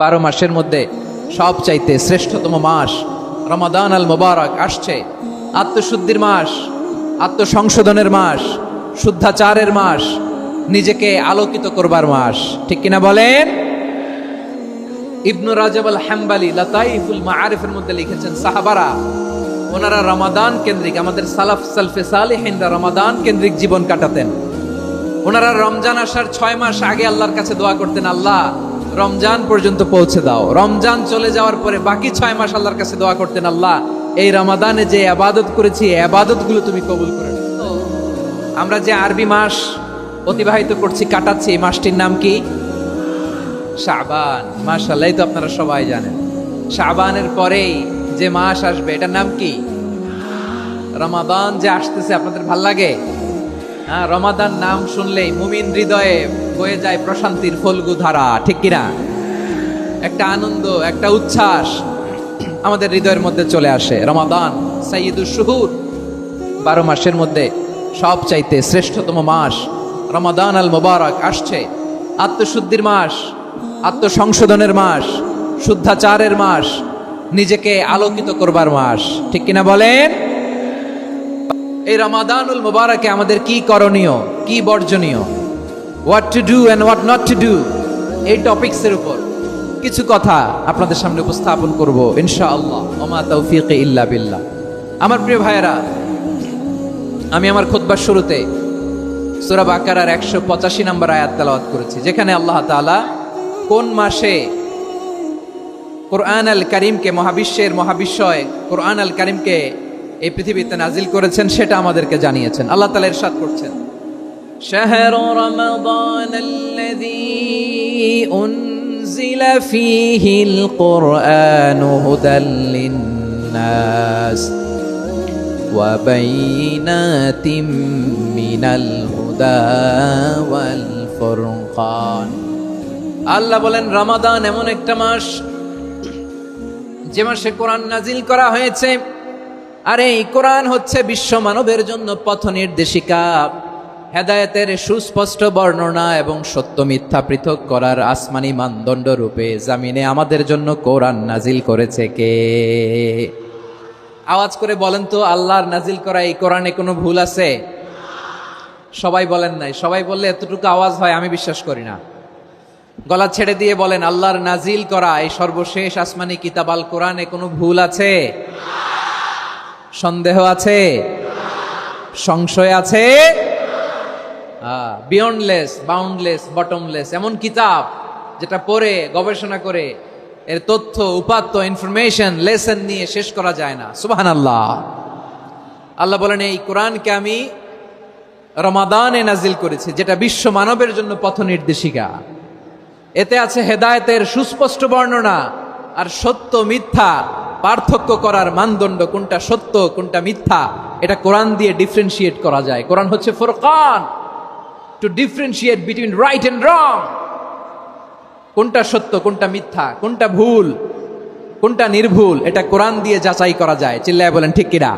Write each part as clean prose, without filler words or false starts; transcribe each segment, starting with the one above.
12 মাসের মধ্যে সবচাইতে শ্রেষ্ঠতম মাস রমাদান আল মুবারক আসছে। আত্মশুদ্ধির মাস, আত্মসংশোধনের মাস, শুদ্ধাচারের মাস, নিজেকে আলোকিত করবার মাস, ঠিক কিনা বলেন? ইবনু রাজব আল হাম্বালি লাতাইফুল মাআরিফের মধ্যে লিখেছেন, সাহাবারা ওনারা রমাদান কেন্দ্রিক, আমাদের সালফে সালেহিনরা রমাদান কেন্দ্রিক জীবন কাটাতেন। ওনারা রমজান আসার 6 মাস আগে আল্লাহর কাছে দোয়া করতেন, আল্লাহ রমজান পর্যন্ত পৌঁছে দাও। রমজান চলে যাওয়ার পরে বাকি 6 মাস আল্লাহর কাছে দোয়া করতেন, আল্লাহ এই রমাদানে যে ইবাদত করেছি এই ইবাদতগুলো তুমি কবুল করে নাও। আমরা যে আরবি মাস অতিবাহিত করছি, কাটাচ্ছি, এই মাসটির নাম কি? শাবান। মাশাআল্লাহ, এই তো আপনারা সবাই জানেন। শাবানের পরেই যে মাস আসবে এটার নাম কি? রমাদান। যে আসতেছে আপনাদের ভাল লাগে? হ্যাঁ, রমাদান নাম শুনলেই মুমিন হৃদয়ে বয়ে যায় প্রশান্তির ফল্গু ধারা, ঠিক কিনা? একটা আনন্দ, একটা উচ্ছ্বাস আমাদের হৃদয়ের মধ্যে চলে আসে। রমাদান সাইয়্যিদুশ শুহুর, 12 মাসের মধ্যে সবচাইতে শ্রেষ্ঠতম মাস রমাদান আল মুবারক আসছে। আত্মশুদ্ধির মাস, আত্মসংশোধনের মাস, শুদ্ধাচারের মাস, নিজেকে আলোকিত করবার মাস, ঠিক কিনা বলেন? এই রমাদানুল মুবারকে আমাদের কি করণীয়, কি বর্জনীয়, what to do and what not to do, এই টপিকসের উপর কিছু কথা আপনাদের সামনে উপস্থাপন করব ইনশাআল্লাহ। ওমা তাওফীকি ইল্লা বিল্লাহ। আমার প্রিয় ভাইয়েরা, আমি আমার খুতবার শুরুতে সূরা বাকারার 185 নম্বর আয়াত তেলাওয়াত করেছি, যেখানে আল্লাহ তাআলা কোন মাসে কোরআন আল কারীমকে, মহাবিশ্বের মহাবিশ্বয় কোরআন আল কারীমকে এই পৃথিবীতে নাজিল করেছেন সেটা আমাদেরকে জানিয়েছেন। আল্লাহ তাআলা ইরশাদ করছেন, শাহরু রমাদানাল্লাযী উনজিলা ফীহিল কুরআনু হুদাল লিন্নাস ওয়া বাইনাতিম মিনাল হুদা ওয়াল ফুরকান। আল্লাহ বলেন, রমাদান এমন একটা মাস যে মাসে কোরআন নাজিল করা হয়েছে, আর এই কোরআন হচ্ছে বিশ্ব মানবের জন্য পথ নির্দেশিকা, হেদায়েতের সুস্পষ্ট বর্ণনা এবং সত্য মিথ্যা পৃথক করার আসমানি মানদণ্ড রূপে জামিনে আমাদের জন্য কোরআন নাজিল করেছে কে? আওয়াজ করে বলেন তো, আল্লাহর নাজিল করা এই কোরআনে কোনো ভুল আছে? সবাই বলেন নাই। সবাই বললে এতটুকু আওয়াজ হয় আমি বিশ্বাস করি না। গলা ছেড়ে দিয়ে বলেন, আল্লাহর নাজিল করা এই সর্বশেষ আসমানি কিতাব আল কোরআনে কোনো ভুল আছে? সন্দেহ আছে? সংশয় আছে? বিয়ন্ডলেস, বাউন্ডলেস, বটমলেস, এমন কিতাব যেটা পড়ে গবেষণা করে এর তথ্য, উপাত্ত, ইনফরমেশন, লেসন নিয়ে শেষ করা যায় না। সুবহানাল্লাহ। আল্লাহ বলেন, এই কোরআনকে আমি রমাদানে নাজিল করেছি, যেটা বিশ্ব মানবের জন্য পথ নির্দেশিকা। এতে আছে হেদায়েতের সুস্পষ্ট বর্ণনা, আর সত্য মিথ্যা পার্থক্য করার মানদণ্ড, কোনটা সত্য কোনটা মিথ্যা এটা কোরআন দিয়ে ডিফারেন্সিয়েট করা যায়। কোরআন হচ্ছে ফুরকান, to differentiate between right and wrong. কোনটা সত্য, কোনটা মিথ্যা, কোনটা ভুল, কোনটা নির্ভুল, এটা কোরআন দিয়ে যাচাই করা যায়। চিল্লায় বলেন ঠিক কিনা?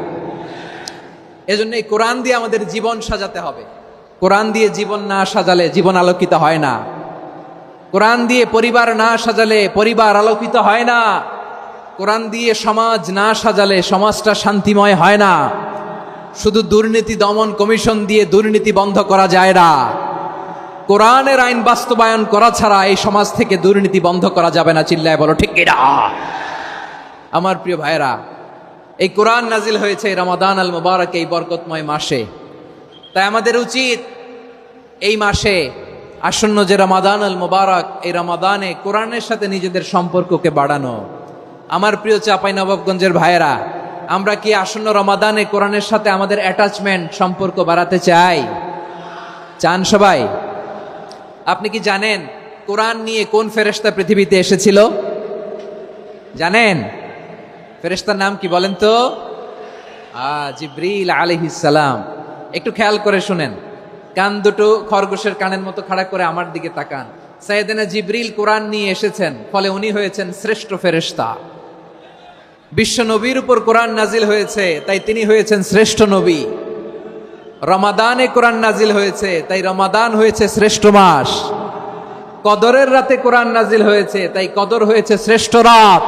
এজন্য এই কোরআন দিয়ে আমাদের জীবন সাজাতে হবে। কোরআন দিয়ে জীবন না সাজালে জীবন আলোকিত হয় না। কোরআন দিয়ে পরিবার না সাজালে পরিবার আলোকিত হয় না। কোরআন দিয়ে সমাজ না সাজালে সমাজটা শান্তিময় হয় না। শুধু দুর্নীতি দমন কমিশন দিয়ে দুর্নীতি বন্ধ করা যায় না। কোরআনের আইন বাস্তবায়ন করা ছাড়া এই সমাজ থেকে দুর্নীতি বন্ধ করা যাবে না। চিল্লায় বলো ঠিক কিনা? আমার প্রিয় ভাইয়েরা, এই কোরআন নাজিল হয়েছে রমাদান আল মুবারক, এই বরকতময় মাসে। তাই আমাদের উচিত এই মাসে আসন্ন যে রমাদান আল মুবারক, এই রমাদানে কোরআনের সাথে নিজেদের সম্পর্ককে বাড়ানো। আমার প্রিয় চাঁপাইনবাবগঞ্জের ভাইয়েরা, আমরা কি আসন্ন রমাদানে কোরআনের সাথে আমাদের অ্যাটাচমেন্ট, সম্পর্ক বাড়াতে চাই? চান সবাই? আপনি কি জানেন কোরআন নিয়ে কোন ফেরেশতা পৃথিবীতে এসেছিল? জানেন? ফেরেশতার নাম কি বলেন তো? জিবরিল আলাইহিস সালাম। একটু খেয়াল করে শুনেন, কান দুটো খরগোশের কানের মতো খাড়া করে আমার দিকে তাকান। সাইয়েদনা জিবরিল কোরআন নিয়ে এসেছেন, ফলে উনি হয়েছেন শ্রেষ্ঠ ফেরেশতা। বিশ্ব নবীর উপর কোরআন নাজিল হয়েছে, তাই তিনি হয়েছেন শ্রেষ্ঠ নবী। রমাদানে কোরআন নাজিল হয়েছে, তাই রমাদান হয়েছে শ্রেষ্ঠ মাস। কদরের রাতে কোরআন নাজিল হয়েছে, তাই কদর হয়েছে শ্রেষ্ঠ রাত।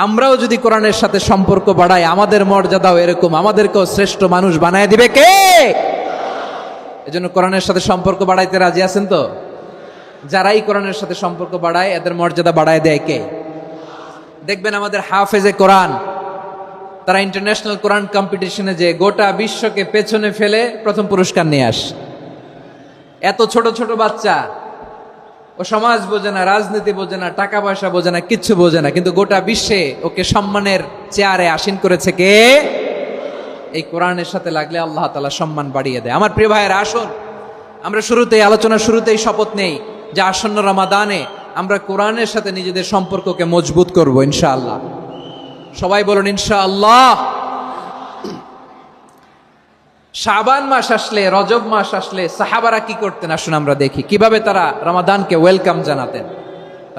আমরাও যদি কোরআনের সাথে সম্পর্ক বাড়াই, আমাদের মর্যাদাও এরকম, আমাদেরকেও শ্রেষ্ঠ মানুষ বানায় দিবে কে? এজন্য কোরআনের সাথে সম্পর্ক বাড়াইতে রাজি আছেন তো? যারাই কোরআনের সাথে সম্পর্ক বাড়ায় এদের মর্যাদা বাড়ায় দেয় কে? দেখবেন আমাদের হাফেজে কোরআন, তারা ইন্টারন্যাশনাল কোরআন কম্পিটিশনে যে গোটা বিশ্বকে পেছনে ফেলে প্রথম পুরস্কার নিয়ে আসে। এত ছোট ছোট বাচ্চা, ও সমাজ বোঝে না, রাজনীতি বোঝে না, টাকা পয়সা বোঝে না, কিচ্ছু বোঝে না, কিন্তু গোটা বিশ্বে ওকে সম্মানের চেয়ারে আসীন করেছে কে? এই কোরআনের সাথে লাগলে আল্লাহ তাআলা সম্মান বাড়িয়ে দেয়। আমার প্রিয় ভাইয়েরা, আসুন আমরা আলোচনার শুরুতেই শপথ নেই যে আসন্ন রমাদানে আমরা কোরআনের সাথে নিজেদের সম্পর্ককে মজবুত করব ইনশাআল্লাহ। সবাই বলুন ইনশাআল্লাহ। শাবান মাস আসলে, রজব মাস আসলে সাহাবারা কি করতেন আসুন আমরা দেখি, কিভাবে তারা রমাদানকে ওয়েলকাম জানাতেন।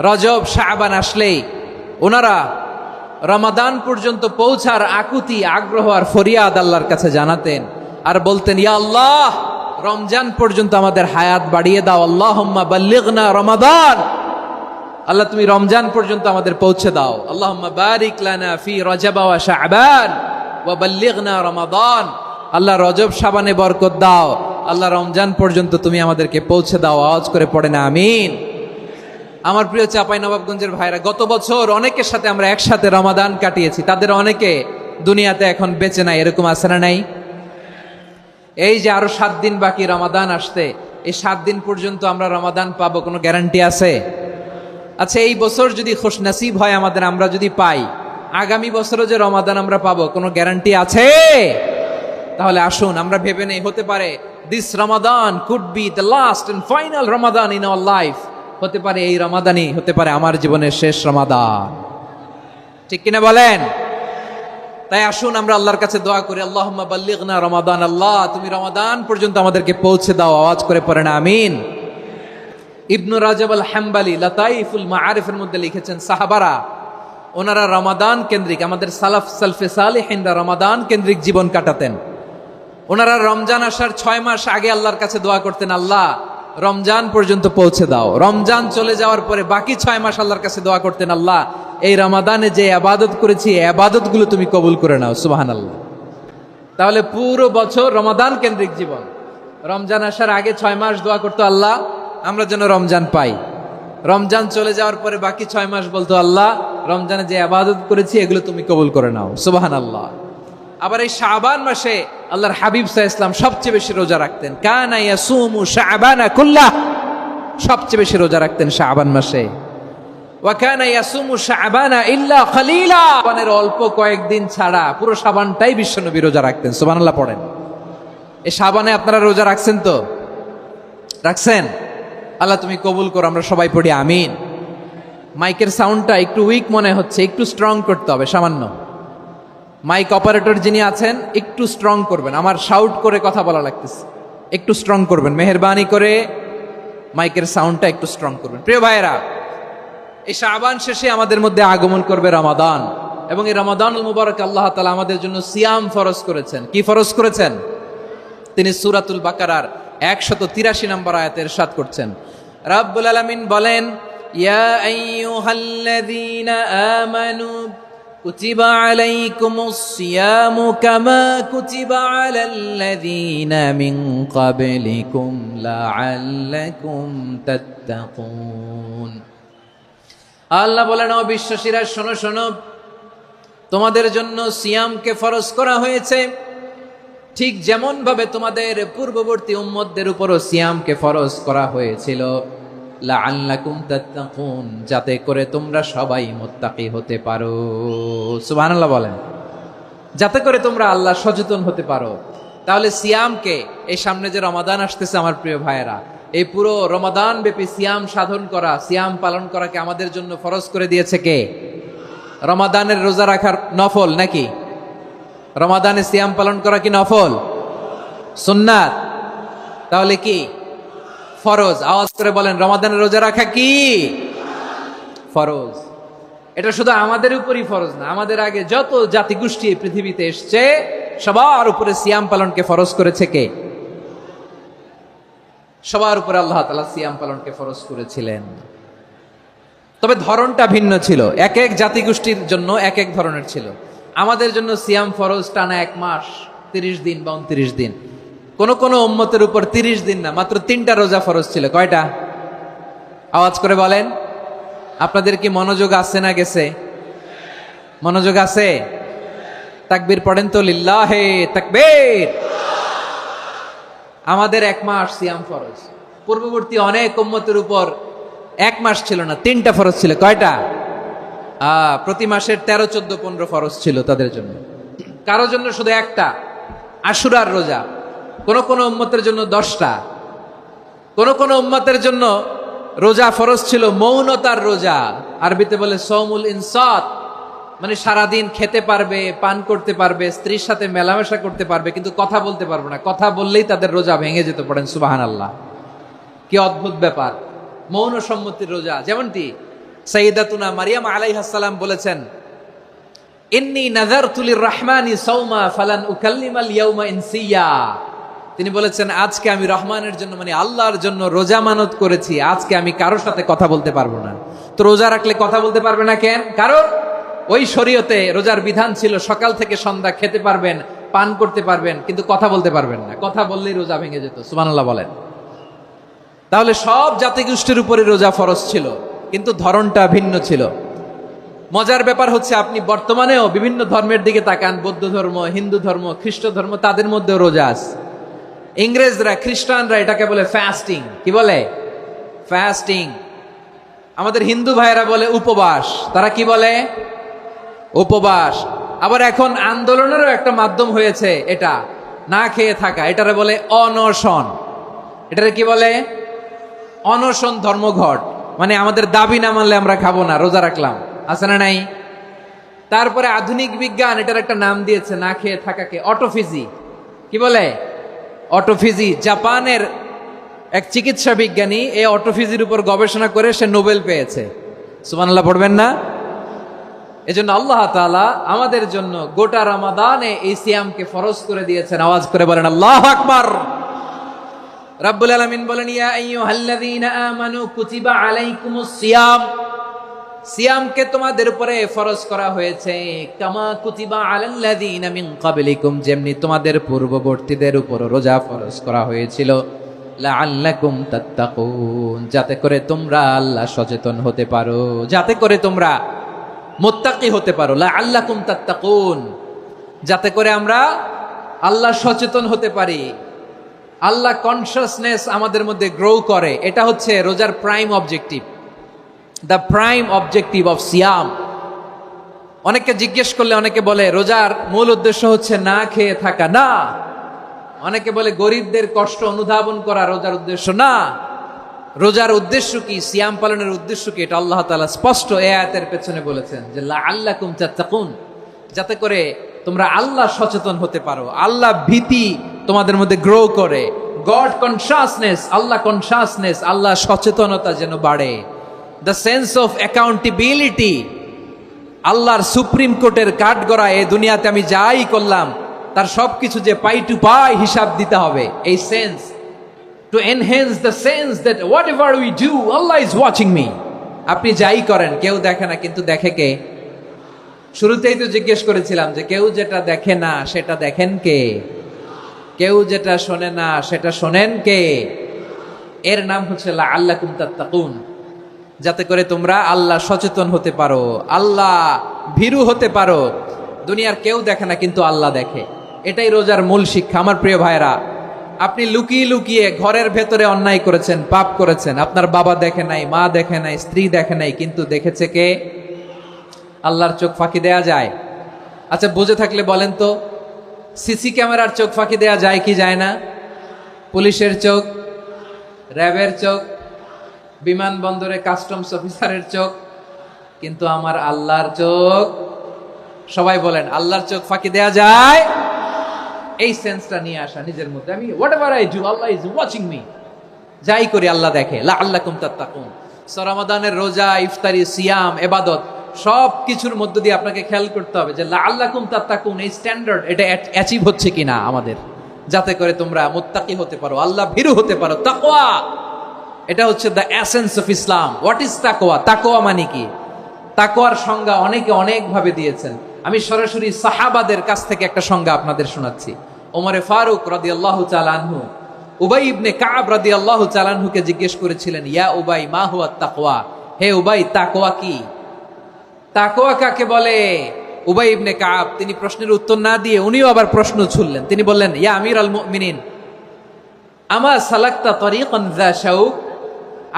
রজব শাবান আসলেই ওনারা রমাদান পর্যন্ত পৌঁছার আকুতি, আগ্রহ আর ফরিয়াদ আল্লাহর কাছে জানাতেন আর বলতেন, ইয়া আল্লাহ, রমজান পর্যন্ত আমাদের হায়াত বাড়িয়ে দাও। আল্লাহুম্মা বাল্লিগনা রমাদান, আল্লাহ তুমি রমজান পর্যন্ত আমাদের পৌঁছে দাও। আল্লাহুম্মা বারিক লানা ফি রজব ওয়া শাবান ওয়া বাল্লিগনা রমাদান, আল্লাহ রজব শাবানে বরকত দাও, আল্লাহ রমজান পর্যন্ত তুমি আমাদেরকে পৌঁছে দাও। আওয়াজ করে পড়ে না আমিন। আমার প্রিয় চাঁপাইনবাবগঞ্জের ভাইরা, গত বছর অনেকের সাথে আমরা একসাথে রমাদান কাটিয়েছি, তাদের অনেকে দুনিয়াতে এখন বেঁচে নাই, এরকম আছে না নাই? এই যে আরো 7 দিন বাকি রমাদান আসতে, এই 7 দিন পর্যন্ত আমরা রমাদান পাবো, কোনো গ্যারান্টি আছে? আচ্ছা, এই বছর যদি খুশনসিব হয় আমাদের, আমরা যদি পাই, আগামী বছরও যে রমাদান আমরা পাবো, কোনো গ্যারান্টি আছে? তাহলে আসুন আমরা ভেবে নেই, হতে পারে this Ramadan could be the last and final Ramadan in our life. হতে পারে এই রমাদানই হতে পারে আমার জীবনের শেষ রমাদান। ঠিক কিনা বলেন? তাই আসুন আমরা আল্লাহর কাছে দোয়া করি, আল্লাহুম্মা বাল্লিগনা রমাদান, আল্লাহ তুমি রমাদান পর্যন্ত আমাদেরকে পৌঁছে দাও। আওয়াজ করে পড়েন আমিন। ইবনু রাজব আল হাম্বালি লাতাইফুল মাআরিফের মধ্যে লিখেছেন, সাহাবারা ওনারা রমাদান কেন্দ্রিক, আমাদের সালফে সালেহিনরা রমাদান কেন্দ্রিক জীবন কাটাতেন। ওনারা রমজান আসার 6 মাস আগে আল্লাহর কাছে দোয়া করতেন, আল্লাহ রমজান পর্যন্ত পৌঁছে দাও। রমজান চলে যাওয়ার পরে বাকি 6 মাস আল্লাহর কাছে দোয়া করতেন, আল্লাহ এই রমাদানে যে ইবাদত করেছি এই ইবাদতগুলো তুমি কবুল করে নাও। সুবহানাল্লাহ। তাহলে পুরো বছর রমাদান কেন্দ্রিক জীবন। রমজান আসার আগে 6 মাস দোয়া করতো, আল্লাহ আমরা যেন রমজান পাই। রমজান চলে যাওয়ার পরে বাকি 6 মাস বলতো, আল্লাহ রমজানে যে ইবাদত করেছি এগুলো তুমি কবুল করে নাও। সুবহানাল্লাহ। আবার এই শাবান মাসে আল্লাহর হাবিব সাল্লাল্লাহু আলাইহি ওয়াসাল্লাম সবচেয়ে বেশি রোজা রাখতেন। কানা ইয়াসুমু শাবানা কুল্লাহ, সবচেয়ে বেশি রোজা রাখতেন শাবান মাসে। ওয়া কানা ইয়াসুমু শাবানা ইল্লা কলিলা, শাবানের অল্প কয়েকদিন ছাড়া পুরো শাবানটাই বিশ্বনবী রোজা রাখতেন। সুবহানাল্লাহ পড়েন। এই শাবানে আপনারা রোজা রাখছেন তো? রাখছেন? আল্লাহ তুমি কবুল করো, আমরা সবাই পড়ি আমিন। মাইকের সাউন্ডটা একটু উইক মনে হচ্ছে, একটু স্ট্রং করতে হবে সামান্য। মাইক অপারেটর যিনি আছেন একটু স্ট্রং করবেন, আমার শাউট করে কথা বলা লাগতেছে, একটু স্ট্রং করবেন মেহেরবানি করে, মাইকের সাউন্ডটা একটু স্ট্রং করবেন। প্রিয় ভাইয়েরা, এই শাবান শেষে আমাদের মধ্যে আগমন করবে রমাদান, এবং এই রমাদানুল মুবারক আল্লাহ তাআলা আমাদের জন্য সিয়াম ফরজ করেছেন। কি ফরজ করেছেন? তিনি সূরাতুল বাকারার 183 নম্বর আয়াতে ইরশাদ করছেন, রাব্বুল আলামিন বলেন, ইয়া আইয়ুহাল্লাযীনা আমানু কুতিবা আলাইকুমুস সিয়ামু কামা কুতিবা আলাল্লাযীনা মিন ক্বাবলিকুম লাআল্লাকুম তাত্তাকুন। আল্লাহ বলেন, ও বিশ্বাসীরা শোনো শোনো, তোমাদের জন্য সিয়ামকে ফরজ করা হয়েছে, ঠিক যেমন ভাবে তোমাদের পূর্ববর্তী উম্মতদের উপরও সিয়ামকে ফরজ করা হয়েছিল, লাআল্লাকুম তাত্তাকুন, যাতে করে তোমরা সবাই মুত্তাকি হতে পারো। সুবহানাল্লাহ বলেন, যাতে করে তোমরা আল্লাহ সচেতন হতে পারো। তাহলে সিয়ামকে, এই সামনে যে রমাদান আসতেছে আমার প্রিয় ভাইয়েরা, এই পুরো রমাদান ব্যাপী সিয়াম সাধন করা, সিয়াম পালন করাকে আমাদের জন্য ফরজ করে দিয়েছে কে? রমাদানের রোজা রাখার নফল নাকি? রমাদানে সিয়াম পালন করা কি নফল? সুন্নাত? তাহলে কি ফরজ? আওয়াজ করে বলেন, রমাদানের রোজা রাখা কি ফরজ? এটা শুধু আমাদের উপরই ফরজ না, আমাদের আগে যত জাতিগোষ্ঠী এই পৃথিবীতে এসছে সবার উপরে সিয়াম পালনকে ফরজ করেছে কে? সবার উপরে আল্লাহ তাআলা সিয়াম পালনকে ফরজ করেছিলেন। তবে ধরনটা ভিন্ন ছিল, এক এক জাতিগোষ্ঠীর জন্য এক এক ধরনের ছিল। আমাদের জন্য সিয়াম ফরজ টানা 1 মাস 30 দিন বা 29 দিন। কোন কোন উম্মতের উপর 30 দিন না, মাত্র 3টা রোজা ফরজ ছিল। কয়টা? আওয়াজ করে বলেন। আপনাদের কি মনোযোগ আছে না গেছে? মনোযোগ আছে? তাকবীর পড়েন তো, লিল্লাহে তাকবীর। আমাদের 1 মাস সিয়াম ফরজ। পূর্ববর্তী অনেক উম্মতের উপর 1 মাস ছিল না, 3টা ফরজ ছিল। কয়টা? প্রতি মাসের 13, 14, 15 ফরজ ছিল তাদের জন্য। কারো জন্য শুধু একটা, আশুরার রোজা। কোন কোন উম্মতের জন্য 10টা। কোন কোন উম্মতের জন্য রোজা ফরজ ছিল মৌনতার রোজা, আরবিতে বলে সৌমুল ইনসাত, মানে সারাদিন খেতে পারবে, পান করতে পারবে, স্ত্রীর সাথে মেলামেশা করতে পারবে, কিন্তু কথা বলতে পারবে না। কথা বললেই তাদের রোজা ভেঙে যেত। পড়েন সুবহানাল্লাহ। কি অদ্ভুত ব্যাপার! মৌন সম্মতির রোজা। যেমনটি সাইয়্যিদাতুনা মারিয়াম আলাইহিস সালাম বলেছেন, ইন্নী নাযারতু লির-রাহমানি সাওমা ফালান উকাল্লিমাল ইয়াওমা ইনসিয়া। তিনি বলেছেন, আজকে আমি রহমানের জন্য, মানে আল্লাহর জন্য রোজা মানত করেছি, আজকে আমি কারোর সাথে কথা বলতে পারবো না। তো রোজা রাখলে কথা বলতে পারবে না কেন? কারণ ওই শরীয়তে রোজার বিধান ছিল সকাল থেকে সন্ধ্যা খেতে পারবেন, পান করতে পারবেন, কিন্তু কথা বলতে পারবেন না। কথা বললেই রোজা ভেঙে যেত। সুবহানাল্লাহ বলেন। তাহলে সব জাতিগোষ্ঠীর উপরে রোজা ফরজ ছিল, কিন্তু ধরনটা ভিন্ন ছিল। মজার ব্যাপার হচ্ছে, আপনি বর্তমানেও বিভিন্ন ধর্মের দিকে তাকান, বৌদ্ধ ধর্ম, হিন্দু ধর্ম, খ্রিস্ট ধর্ম, তাদের মধ্যেও রোজা আছে। ইংরেজরা, খ্রিস্টানরা এটাকে বলে ফাস্টিং। কি বলে? ফাস্টিং। আমাদের হিন্দু ভাইয়েরা বলে উপবাস। তারা কি বলে? উপবাস। আবার এখন আন্দোলনেরও একটা মাধ্যম হয়েছে এটা, না খেয়ে থাকা। এটারে বলে অনশন। এটারে কি বলে? অনশন ধর্মঘট। মানে আমাদের দাবি না মানলে আমরা খাবো না, রোজা রাখলাম। আছে না নাই? তারপরে আধুনিক বিজ্ঞান এটার একটা নাম দিয়েছে, না খেয়ে থাকাকে অটোফিজি। কি বলে? অটোফিজি। জাপানের এক চিকিৎসা বিজ্ঞানী এই অটোফিজির উপর গবেষণা করে সে নোবেল পেয়েছে। সুবহানাল্লাহ পড়বেন না? এজন্য আল্লাহ তাআলা আমাদের জন্য গোটা রমাদানে এই সিয়ামকে ফরজ করে দিয়েছেন। আওয়াজ করে বলেন আল্লাহু আকবার। রাব্বুল আলামিন বলেন, ইয়া আইয়ুহাল্লাযীনা আমানু কুতিবা আলাইকুমুস সিয়াম। সিয়ামকে তোমাদের উপরে ফরজ করা হয়েছে, কামা কুতিবা আলাল্লাযীনা মিন ক্বাবলিকুম, যেমনি তোমাদের পূর্ববর্তীদের উপর রোজা ফরজ করা হয়েছিল, লাআল্লাকুম তাত্তাকুন, যাতে করে তোমরা আল্লাহ সচেতন হতে পারো, যাতে করে তোমরা মুত্তাকি হতে পারো। লাআল্লাকুম তাত্তাকুন, যাতে করে আমরা আল্লাহ সচেতন হতে পারি, আল্লাহ কনসিয়াসনেস আমাদের মধ্যে গ্রো করে। এটা হচ্ছে রোজার prime objective, the prime objective of সিয়াম। অনেকে জিজ্ঞেস করলে অনেকে বলে রোজার মূল উদ্দেশ্য হচ্ছে না খেয়ে থাকা। না। অনেকে বলে গরিবদের কষ্ট অনুধাবন করা রোজার উদ্দেশ্য। না। রোজার উদ্দেশ্য কি, সিয়াম পালনের উদ্দেশ্য কি, এটা আল্লাহ তাআলা স্পষ্ট এই আয়াতের পেছনে বলেছেন যে লাআল্লাকুম তাত্তাকুন, যাতে করে তোমরা আল্লাহ সচেতন হতে পারো, আল্লাহ ভীতি তোমাদের মধ্যে গ্রো করে, গড কনসিয়াসনেস, আল্লাহ কনসিয়াসনেস, আল্লাহ সচেতনতা যেন বাড়ে, দ্য সেন্স অফ অ্যাকাউন্টেবিলিটি। আল্লাহর সুপ্রিম কোর্টের কাঠগড়া এই দুনিয়াতে আমি যাই করলাম তার সবকিছু যে পাই টু পাই হিসাব দিতে হবে, এই sense, to enhance the sense that whatever we do, Allah is watching me. আপনি যাই করেন কেউ দেখে না, কিন্তু দেখে কে? শুরুতেই তো জিজ্ঞেস করেছিলাম যে কেউ যেটা দেখে না সেটা দেখেন কে? কেউ যেটা শোনে না সেটা শোনেন কে? এর নাম হচ্ছে লাআল্লাকুম তাত্তাকুন, যাতে করে তোমরা আল্লাহ সচেতন হতে পারো, আল্লাহ ভীরু হতে পারো। দুনিয়ার কেউ দেখে না, কিন্তু আল্লাহ দেখে। এটাই রোজার মূল শিক্ষা। আমার প্রিয় ভাইরা, আপনি লুকিয়ে লুকিয়ে ঘরের ভেতরে অন্যায় করেছেন, পাপ করেছেন, আপনার বাবা দেখে নাই, মা দেখে নাই, স্ত্রী দেখে নাই, কিন্তু দেখেছে কে? আল্লাহর চোখ ফাঁকি দেয়া যায়? আচ্ছা, বুঝে থাকলে বলেন তো, সিসি ক্যামেরার চোখ ফাঁকি দেয়া যায় কি যায় না? পুলিশের চোখ, র্যাবের চোখ, বিমানবন্দরে কাস্টমস অফিসারের চোখ, কিন্তু আমার আল্লাহর চোখ? সবাই বলেন, আল্লাহর চোখ ফাঁকি দেয়া যায়? এই সেন্সটা নিয়ে আসা নিজের মধ্যে, আমি whatever I do Allah is watching me, যাই করি আল্লাহ দেখে। লাআল্লাকুম তাত্তাকুন। রমাদানের রোজা, ইফতারি, সিয়াম, ইবাদত সব কিছুর মধ্য দিয়ে আপনাকে খেয়াল করতে হবে যে লাআল্লাকুম তাত্তাকুন এই স্ট্যান্ডার্ড এটা অ্যাচিভ হচ্ছে কিনা আমাদের। যাতে করে তোমরা মুত্তাকি হতে পারো, আল্লাহ ভীরু হতে পারো। তাকওয়া, এটা হচ্ছে the essence of Islam. What is তাকওয়া? তাকওয়া মানে কি? তাকওয়ার সংজ্ঞা অনেকে অনেক ভাবে দিয়েছেন। আমি সরাসরি সাহাবাদের কাছ থেকে একটা সংজ্ঞা আপনাদের শোনাচ্ছি। ওমরে ফারুক রাদিয়াল্লাহু তাআলা আনহু উবাই ইবনে কাব রাদিয়াল্লাহু তাআলা আনহুকে জিজ্ঞেস করেছিলেন, ইয়া উবাই মা হুয়া তাকওয়া, হে উবাই তাকওয়া কি? তাকওয়া কাকে বলে? উবাই ইবনে কাব তিনি প্রশ্নের উত্তর না দিয়ে উনিও আবার প্রশ্ন ছুড়লেন। তিনি বললেন, ইয়া আমিরাল মুমিনিন, আমা সালাকতা তরিকান যা শাউক,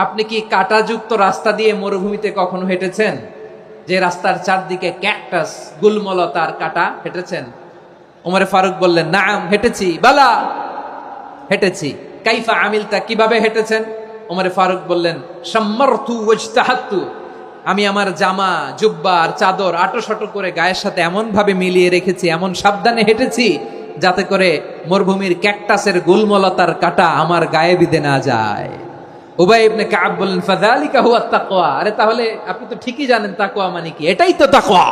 আপনি কি কাঁটাযুক্ত রাস্তা দিয়ে মরুভূমিতে কখনো হেঁটেছেন? যে রাস্তার চারদিকে ক্যাকটাস, গুলমলতার কাঁটা, হেঁটেছেন? ওমরে ফারুক বললেন, নাম, হেঁটেছি। বালা, হেঁটেছি। কাইফা আমিলতা, কিভাবে হেঁটেছেন? ওমরে ফারুক বললেন, শাম্মারতু ওয়াজতাহাতু, আমি আমার জামা, জুব্বা আর চাদর আটোসাটো করে গায়ের সাথে এমন ভাবে মিলিয়ে রেখেছি, এমন সাবধানে হেঁটেছি যাতে করে মরুভূমির ক্যাকটাসের গুলমলতার কাঁটা আমার গায়ে বিঁধে না যায়। উবাই ইবনে কাব বললেন, ফাযালিকা হুয়া তাকওয়া, আরে তাহলে আপনি তো ঠিকই জানেন তাকওয়া মানে কি, এটাই তো তাকওয়া।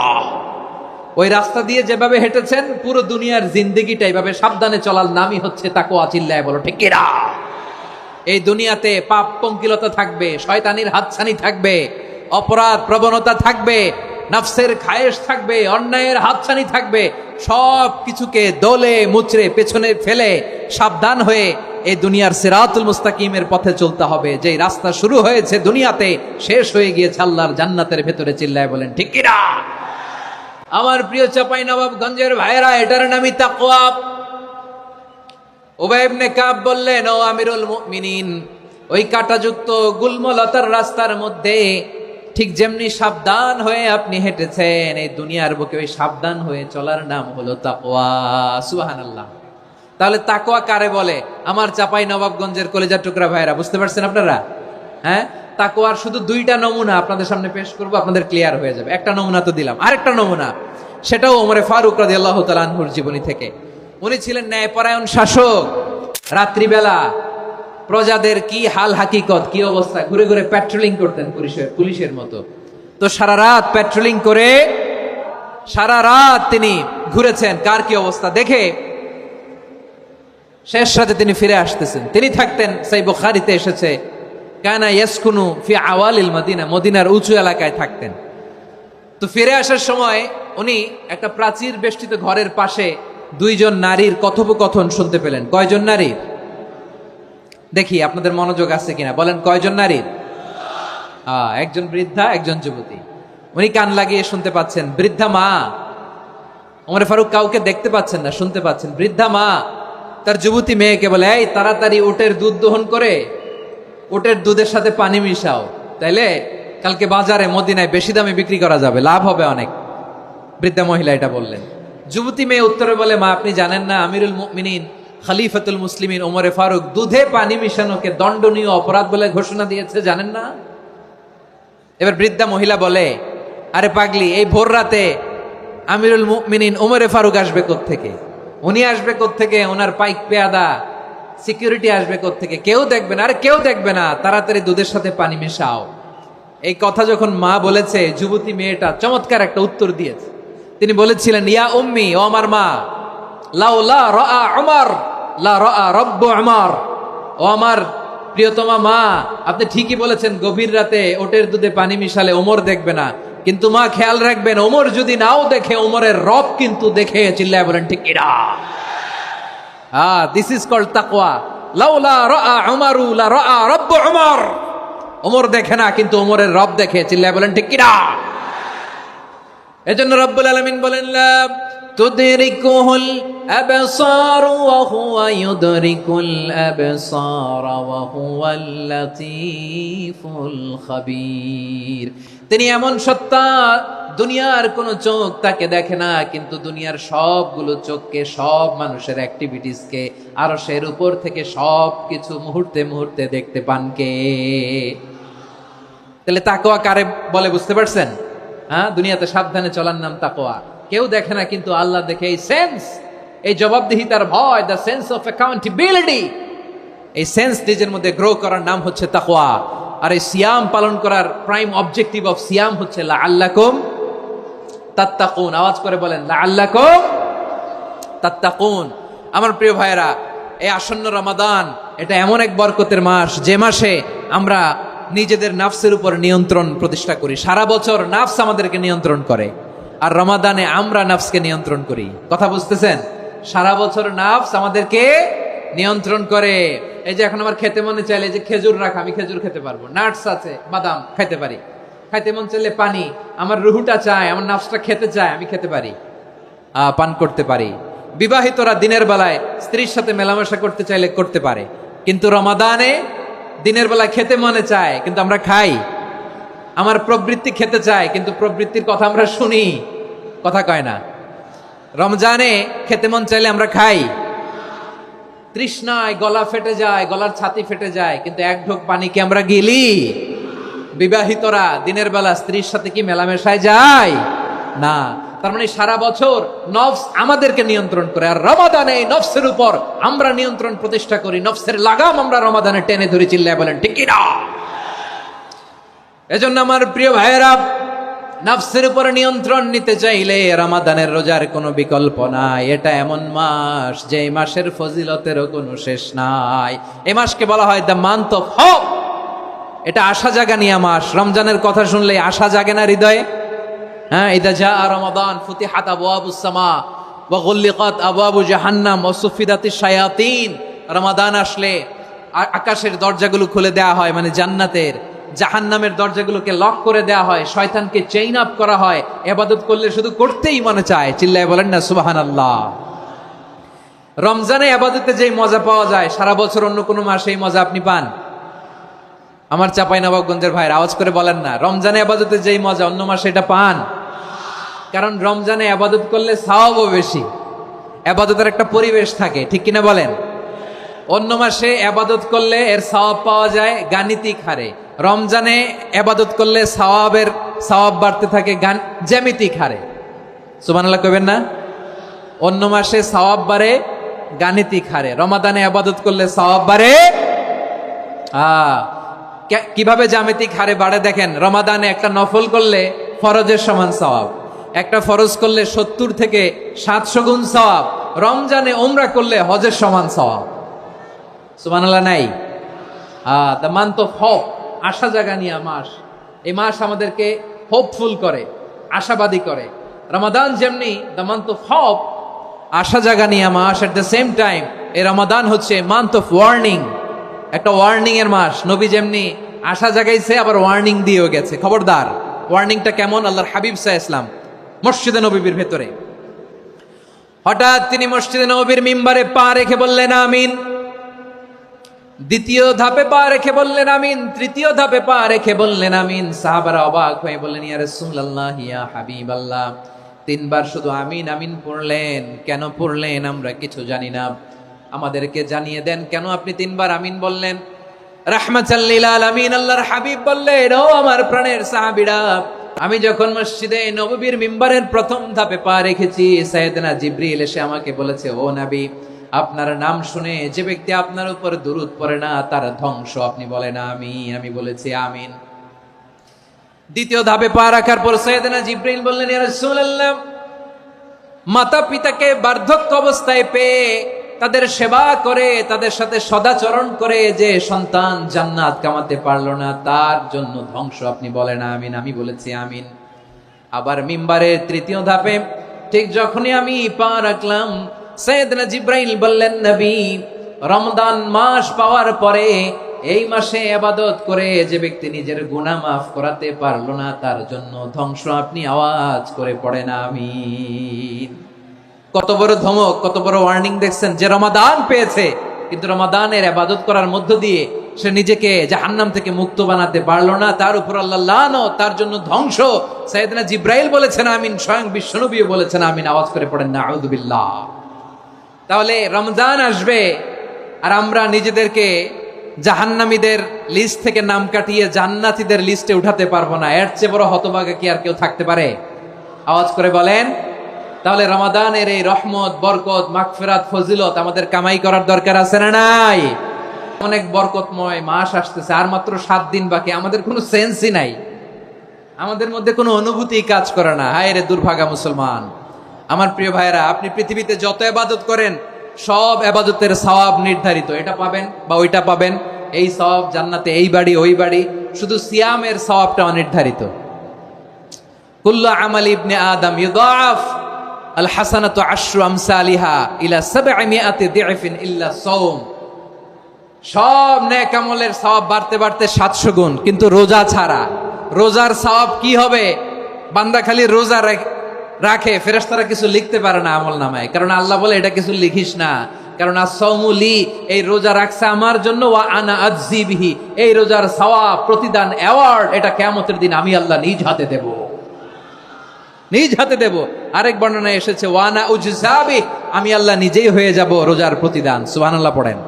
ওই রাস্তা দিয়ে যেভাবে হেঁটেছেন, পুরো দুনিয়ার জিন্দেগিটা এইভাবে সাবধানে চলার নামই হচ্ছে তাকওয়া। চিল্লায় বলো ঠিক কিনা? এই দুনিয়াতে পাপ পঙ্কিলতা থাকবে, শয়তানির হাতছানি থাকবে, অপরাধ প্রবণতা থাকবে, নফসের খায়েশ থাকবে, অন্যায়ের হাতছানি থাকবে। সব কিছুকে দলে মুচড়ে পেছনে ফেলে সাবধান হয়ে এই দুনিয়ার সিরাতুল মুস্তাকিমের পথে চলতে হবে। যেই রাস্তা শুরু হয়েছে দুনিয়াতে, শেষ হয়ে গিয়েছে আল্লাহর জান্নাতের ভেতরে। চিল্লায় বলেন ঠিক কিনা? আমার প্রিয় চাঁপাইনবাবগঞ্জের ভাইরা, এটার নামই তাকওয়া। উবাই ইবনে কাব বললেন, ও আমিরুল মুমিনিন, ওই কাঁটাযুক্ত গুলমলতার রাস্তার মধ্যে ঠিক যেমনি সাবধান হয়ে আপনি হেঁটেছেন, এই দুনিয়ার বুকে ওই সাবধান হয়ে চলার নাম হলো তাকওয়া। সুবহানাল্লাহ। তাহলে তাকওয়া কারে বলে? আমার চাঁপাইনবাবগঞ্জের কলেজার টুকরা ভাইরা, বুঝতে পারছেন আপনারা? হ্যাঁ, তাকওয়ার শুধু দুইটা নমুনা আপনাদের সামনে পেশ করব, আপনাদের ক্লিয়ার হয়ে যাবে। একটা নমুনা তো দিলাম, আরেকটা নমুনা, সেটাও ওমরে ফারুক রাদিয়াল্লাহু তাআলা আনহুর জীবনী থেকে। উনি ছিলেন ন্যায়পরায়ণ শাসক। রাত্রিবেলা প্রজাদের কি হাল হাকিকত, কি অবস্থা, ঘুরে ঘুরে প্যাট্রোলিং করতেন পুলিশের মতো। তো সারা রাত প্যাট্রোলিং করে সারা রাত তিনি ঘুরেছেন কার কি অবস্থা দেখে। শেষ রাতে তিনি ফিরে আসতেছেন। তিনি থাকতেন, সেই বুখারীতে এসেছে, কানা ইয়াসকুনু ফি আওয়ালিল মদিনা, মদিনার উঁচু এলাকায় থাকতেন। তো ফিরে আসার সময় উনি একটা প্রাচীর বেষ্টিত ঘরের পাশে দুইজন নারীর কথোপকথন শুনতে পেলেন। কয়জন নারীর? দেখি আপনাদের মনোযোগ আছে কিনা, বলেন কয়জন নারীর? একজন বৃদ্ধা, একজন যুবতী। উনি কান লাগিয়ে শুনতে পাচ্ছেন। বৃদ্ধা মা, ওমরে ফারুক কাউকে দেখতে পাচ্ছেন না, শুনতে পাচ্ছেন। বৃদ্ধা মা তার যুবতী মেয়েকে বলে, এই তাড়াতাড়ি উটের দুধ দহন করে উটের দুধের সাথে পানি মিশাও, তাইলে কালকে বাজারে মদিনায় বেশি দামে বিক্রি করা যাবে, লাভ হবে অনেক। বৃদ্ধা মহিলা এটা বললেন। যুবতী মেয়ে উত্তরে বলে, মা আপনি জানেন না আমিরুল মুমিনিন খলিফাতুল মুসলিমিন ওমরে ফারুক দুধে পানি মিশানোকে দণ্ডনীয় অপরাধ বলে ঘোষণা দিয়েছে, জানেন না? এবার বৃদ্ধা মহিলা বলে, আরে পাগলি, এই ভোর রাতে আমিরুল মুমিনিন ওমরে ফারুক আসবে কোত্থেকে? উনি আসবে কোত্থেকে? ওনার পাইক পেয়াদা সিকিউরিটি আসবে কোত্থেকে? কেউ দেখবে না। আরে কেউ দেখবে না, তাড়াতাড়ি দুধের সাথে পানি মেশাও। এই কথা যখন মা বলেছে, যুবতী মেয়েটা চমৎকার একটা উত্তর দিয়েছে। তিনি বলেছিলেন, ইয়া উম্মি, ও আমার মা, লাউলা রাআ উমর লা রাআ রব্বু উমর, ও আমার প্রিয়তমা মা, আপনি ঠিকই বলেছেন, গভীর রাতে ওটের দুধে পানি মিশালে ওমর দেখবে না, কিন্তু মা খেয়াল রাখবেন, ওমর যদি নাও দেখে, ওমরের রব কিন্তু দেখে। চিল্লায় বলেন ঠিক কিনা? দিস ইজ কল্ড তাকওয়া। লাউলা রাআ উমরু লা রাআ রব্বু উমর, ওমর দেখে না কিন্তু ওমরের রব দেখে। চিল্লায় বলেন ঠিক কিনা? এজন্য রব্বুল আলামিন বলেন, লা তুদরিকুহুল আবসার ওয়া হুয়া ইউদরিকুল আবসার ওয়া হুয়াল লাতীফুল খাবীর। তিনি এমন সত্তা, দুনিয়ার কোন চোখ তাকে দেখে না, কিন্তু দুনিয়ার সবগুলো চোখকে, সব মানুষের অ্যাক্টিভিটিসকে আরশের উপর থেকে সব কিছু মুহূর্তে মুহূর্তে দেখতে পান কে? তাহলে তাকওয়া কারে বলে বুঝতে পারছেন? দুনিয়াতে সাবধানে চলার নাম তাকওয়া। কেউ দেখে না কিন্তু আল্লাহ দেখে। এই সেন্স, এই জবাবদিহিতার ভয়, দ্য সেন্স অফ অ্যাকাউন্টেবিলিটি, এই সেন্স নিজের মধ্যে গ্রো করার নাম হচ্ছে তাকওয়া। আর এই সিয়াম পালন করার প্রাইম অবজেক্টিভ অফ সিয়াম হচ্ছে লাআল্লাকুম তাত্তাকুন। আওয়াজ করে বলেন লাআল্লাকুম তাত্তাকুন। আমার প্রিয় ভাইয়েরা, এই আসন্ন রমাদান এটা এমন এক বরকতের মাস যে মাসে আমরা নিজেদের নাফসের উপর নিয়ন্ত্রণ প্রতিষ্ঠা করি। সারা বছর নাফস আমাদেরকে নিয়ন্ত্রণ করে, আর রমাদানে আমরা নাফসকে নিয়ন্ত্রণ করি। কথা বুঝতেছেন? সারা বছর নাফস আমাদেরকে নিয়ন্ত্রণ করে। এই যে এখন আমার খেতে মনে চাইলে যে খেজুর রাখা, আমি খেজুর খেতে পারবো, নাটস আছে, বাদাম খাইতে পারি। খাইতে মন চাইলে পানি, আমার রুহুটা চায়, আমার নাফসটা খেতে চায়, আমি খেতে পারি, পান করতে পারি। বিবাহিতরা দিনের বেলায় স্ত্রীর সাথে মেলামেশা করতে চাইলে করতে পারে, কিন্তু রমাদানে দিনের বেলায় খেতে মনে চায় কিন্তু আমরা খাই। আমার প্রবৃত্তি খেতে চায় কিন্তু প্রবৃত্তির কথা আমরা শুনি, কথা কয় না। রমজানে খেতে মন চাইলে আমরা খাই, তৃষ্ণায় গলা ফেটে যায়, গলার ছাতি ফেটে যায়, কিন্তু এক ঢোক পানিকে আমরা গিলি। বিবাহিতরা দিনের বেলা স্ত্রীর সাথে কি মেলামেশায় যায় না। তার মানে সারা বছর নফস আমাদেরকে নিয়ন্ত্রণ করে, আর রমাদানে নফসের উপর আমরা নিয়ন্ত্রণ প্রতিষ্ঠা করি। নফসের লাগাম আমরা রমাদানে টেনে ধরে, চিল্লায় বলেন ঠিক কি না? এজন্য আমার প্রিয় ভাইয়েরা, নফসের উপর নিয়ন্ত্রণ নিতে চাইলে রমাদানের রোজার কোনো বিকল্প নাই। এটা এমন মাস যে মাসের ফজিলতেরও কোনো শেষ নাই। এই মাসকে বলা হয় দ্য মান্থ অফ হোপ। এটা আশা জাগানিয়া মাস। রমজানের কথা শুনলে আশা জাগে না হৃদয়ে? হ্যাঁ, ইদা জাআ রমাদান ফুতিহাত আবওয়াবুস সামা ওয়া গুল্লিকাত আবওয়াবু জাহান্নাম ওয়া সুফিদাতিশ শায়াতিন। রমাদান আসলে আকাশের দরজাগুলো খুলে দেয়া হয়, মানে জান্নাতের। জাহান্নামের দরজাগুলোকে লক করে দেয়া হয়, শয়তানকে চেইন আপ করা হয়। ইবাদত করলে শুধু করতেই মনে চায়, চিল্লায় বলেন না সুবহানাল্লাহ। রমজানে ইবাদতে যেই মজা পাওয়া যায়, সারা বছর অন্য কোনো মাসে এই মজা আপনি পান? আমার চাঁপাইনবাবগঞ্জের ভাইয়ের আওয়াজ করে বলেন না, রমজানে ইবাদতে যেই মজা অন্য মাসে এটা পান? কারণ রমজানে ইবাদত করলে সওয়াবও বেশি, ইবাদতের একটা পরিবেশ থাকে, ঠিক কিনা বলেন? অন্য মাসে ইবাদত করলে এর সওয়াব পাওয়া যায় গাণিতিক হারে, রমজানে ইবাদত করলে সওয়াব বাড়তে থাকে জ্যামিতিক হারে। সুবহানাল্লাহ কইবেন না? অন্য মাসে সওয়াব বাড়ে গাণিতিক হারে, রমাদানে ইবাদত করলে সওয়াব বাড়ে কিভাবে জ্যামিতিক হারে বাড়ে দেখেন। রমাদানে একটা নফল করলে ফরজের সমান সওয়াব, একটা ফরজ করলে 70 থেকে 700 গুণ সওয়াব। রমজানে উমরা করলে হজের সমান সওয়াব। সুবহানাল্লাহ নাই? দ্য মান্থ অফ হোপ, আশা জাগানিয়া মাস। এই মাস আমাদেরকে হোপফুল করে, আশাবাদী করে। রমাদান যেমনি দ্য মান্থ অফ হোপ, আশা জাগানিয়া মাস, এট দ্য সেম টাইম এই রমাদান হচ্ছে মান্থ অফ ওয়ার্নিং, একটা ওয়ার্নিং এর মাস। নবী যেমনি আশা জাগাইছে, আবার ওয়ার্নিং দিয়েও গেছে, খবরদার। ওয়ার্নিংটা কেমন? আল্লাহর হাবিব সাল্লাল্লাহু আলাইহি ওয়াসাল্লাম মসজিদে নববীর ভেতরে হঠাৎ তিনি মসজিদে নববীর মিম্বারে পা রেখে বললেন আমিন। দ্বিতীয় ধাপে পা রেখে বললেন আমিন, তৃতীয় ধাপে পা রেখে বললেন আমিন। সাহাবারা অবাক হয়ে বললেন, ইয়া রাসূলুল্লাহ, ইয়া হাবিবাল্লাহ, 3 বার শুধু আমিন আমিন পড়লেন, কেন পড়লেন আমরা কিছু জানি না, আমাদেরকে জানিয়ে দেন কেন আপনি 3 বার আমিন বললেন। রাহমাতাল লিল আলামিন আল্লাহর হাবিব বললেন, ও আমার প্রাণের সাহাবীরা, আমি যখন মসজিদে নববীর মিম্বারের প্রথম ধাপে পা রেখেছি, সাইয়েদনা জিবরিল এসে আমাকে বলেছে, ও নবী, আপনার নাম শুনে যে ব্যক্তি আপনার উপর দুরূদ পড়ে না তার ধ্বংস। আপনি বলেন আমিন। আমি বলেছি আমিন। দ্বিতীয় ধাপে পা রাখার পর সাইয়েদনা জিবরিল বললেন, ইয়া রাসূলুল্লাহ, মাতা পিতাকে বার্ধক্য অবস্থায় পেয়ে তাদের সেবা করে, তাদের সাথে সদাচরণ করে যে সন্তান জান্নাত কামাতে পারলো না, তার জন্য ধ্বংস। আপনি বলেন আমিন। আমি বলেছি আমিন। আবার মিম্বারের তৃতীয় ধাপে ঠিক যখনই আমি পা রাখলাম, সাইয়েদনা জিবরাইল বললেন, নবী, রমজান মাস পাওয়ার পরে এই মাসে ইবাদত করে যে ব্যক্তি নিজের গুনাহ মাফ করাতে পারলো না, তার জন্য ধ্বংস। আপনি আওয়াজ করে পড়েন আমিন। কত বড় ধমক, কত বড় ওয়ার্নিং দেখছেন। যে রমাদান পেয়েছে কিন্তু রমাদানের ইবাদত করার মধ্য দিয়ে সে নিজেকে জাহান্নাম থেকে মুক্ত বানাতে পারলো না, তার উপর আল্লাহ লানত, তার জন্য ধ্বংস। সাইয়েদনা জিবরাইল বলেছেন আমিন, স্বয়ং বিশ্বনবীও বলেছেন আমিন। আওয়াজ করে পড়েন নাউযু বিল্লাহ। তাহলে রমজান আসবে আর আমরা নিজেদেরকে জাহান্নামীদের লিস্ট থেকে নাম কাটিয়ে জান্নাতীদের লিস্টে উঠাতে পারবো না। এর চেয়ে বড় হতভাগা কি আর কেউ থাকতে পারে? আওয়াজ করে বলেন। তাহলে রমাদানের এই রহমত, বরকত, মাগফিরাত, ফজিলত আমাদের কামাই করার দরকার আছে না নাই? অনেক বরকতময় মাস আসতেছে, আর মাত্র 7 দিন বাকি। আমাদের কোনো সেন্সই নাই, আমাদের মধ্যে কোনো অনুভূতি কাজ করে না। হায় রে দুর্ভাগা মুসলমান। আমার প্রিয় ভাইয়েরা, আপনি পৃথিবীতে যত ইবাদত করেন সব ইবাদতের সওয়াব নির্ধারিত, এটা পাবেন বা ওইটা পাবেন, এই সওয়াব জান্নাতে, এই বাড়ি ওই বাড়ি। শুধু সিয়ামের সওয়াবটা অনির্ধারিত। কুল্লু আমাল ইবনে আদম ইউদাফ আল হাসানাতু আশরু আমসালিহা ইলা 700 দি'ফিন ইল্লা সাওম। সব নেক আমলের সওয়াব বাড়তে বাড়তে 700 গুণ, কিন্তু রোজা ছাড়া। রোজার সওয়াব কি হবে? বান্দা খালি রোজা রাখে, ফেরেশতারা কিছু লিখতে পারে না আমল নামায়, কারণ আল্লাহ বলে এটা কিছু লিখিস না, কারণ as-সাওমু লি, এই রোজা রাখছে আমার জন্য, ওয়া আনা আজজি বিহি, এই রোজার সওয়াব, প্রতিদান, অ্যাওয়ার্ড, এটা কিয়ামতের দিন আমি আল্লাহ নিজ হাতে দেব, নিজ হাতে দেব। আরেক বর্ণনায় এসেছে ওয়া আনা উজজা বিহি, আমি আল্লাহ নিজেই হয়ে যাব রোজার প্রতিদান। সুবহানাল্লাহ পড়েন।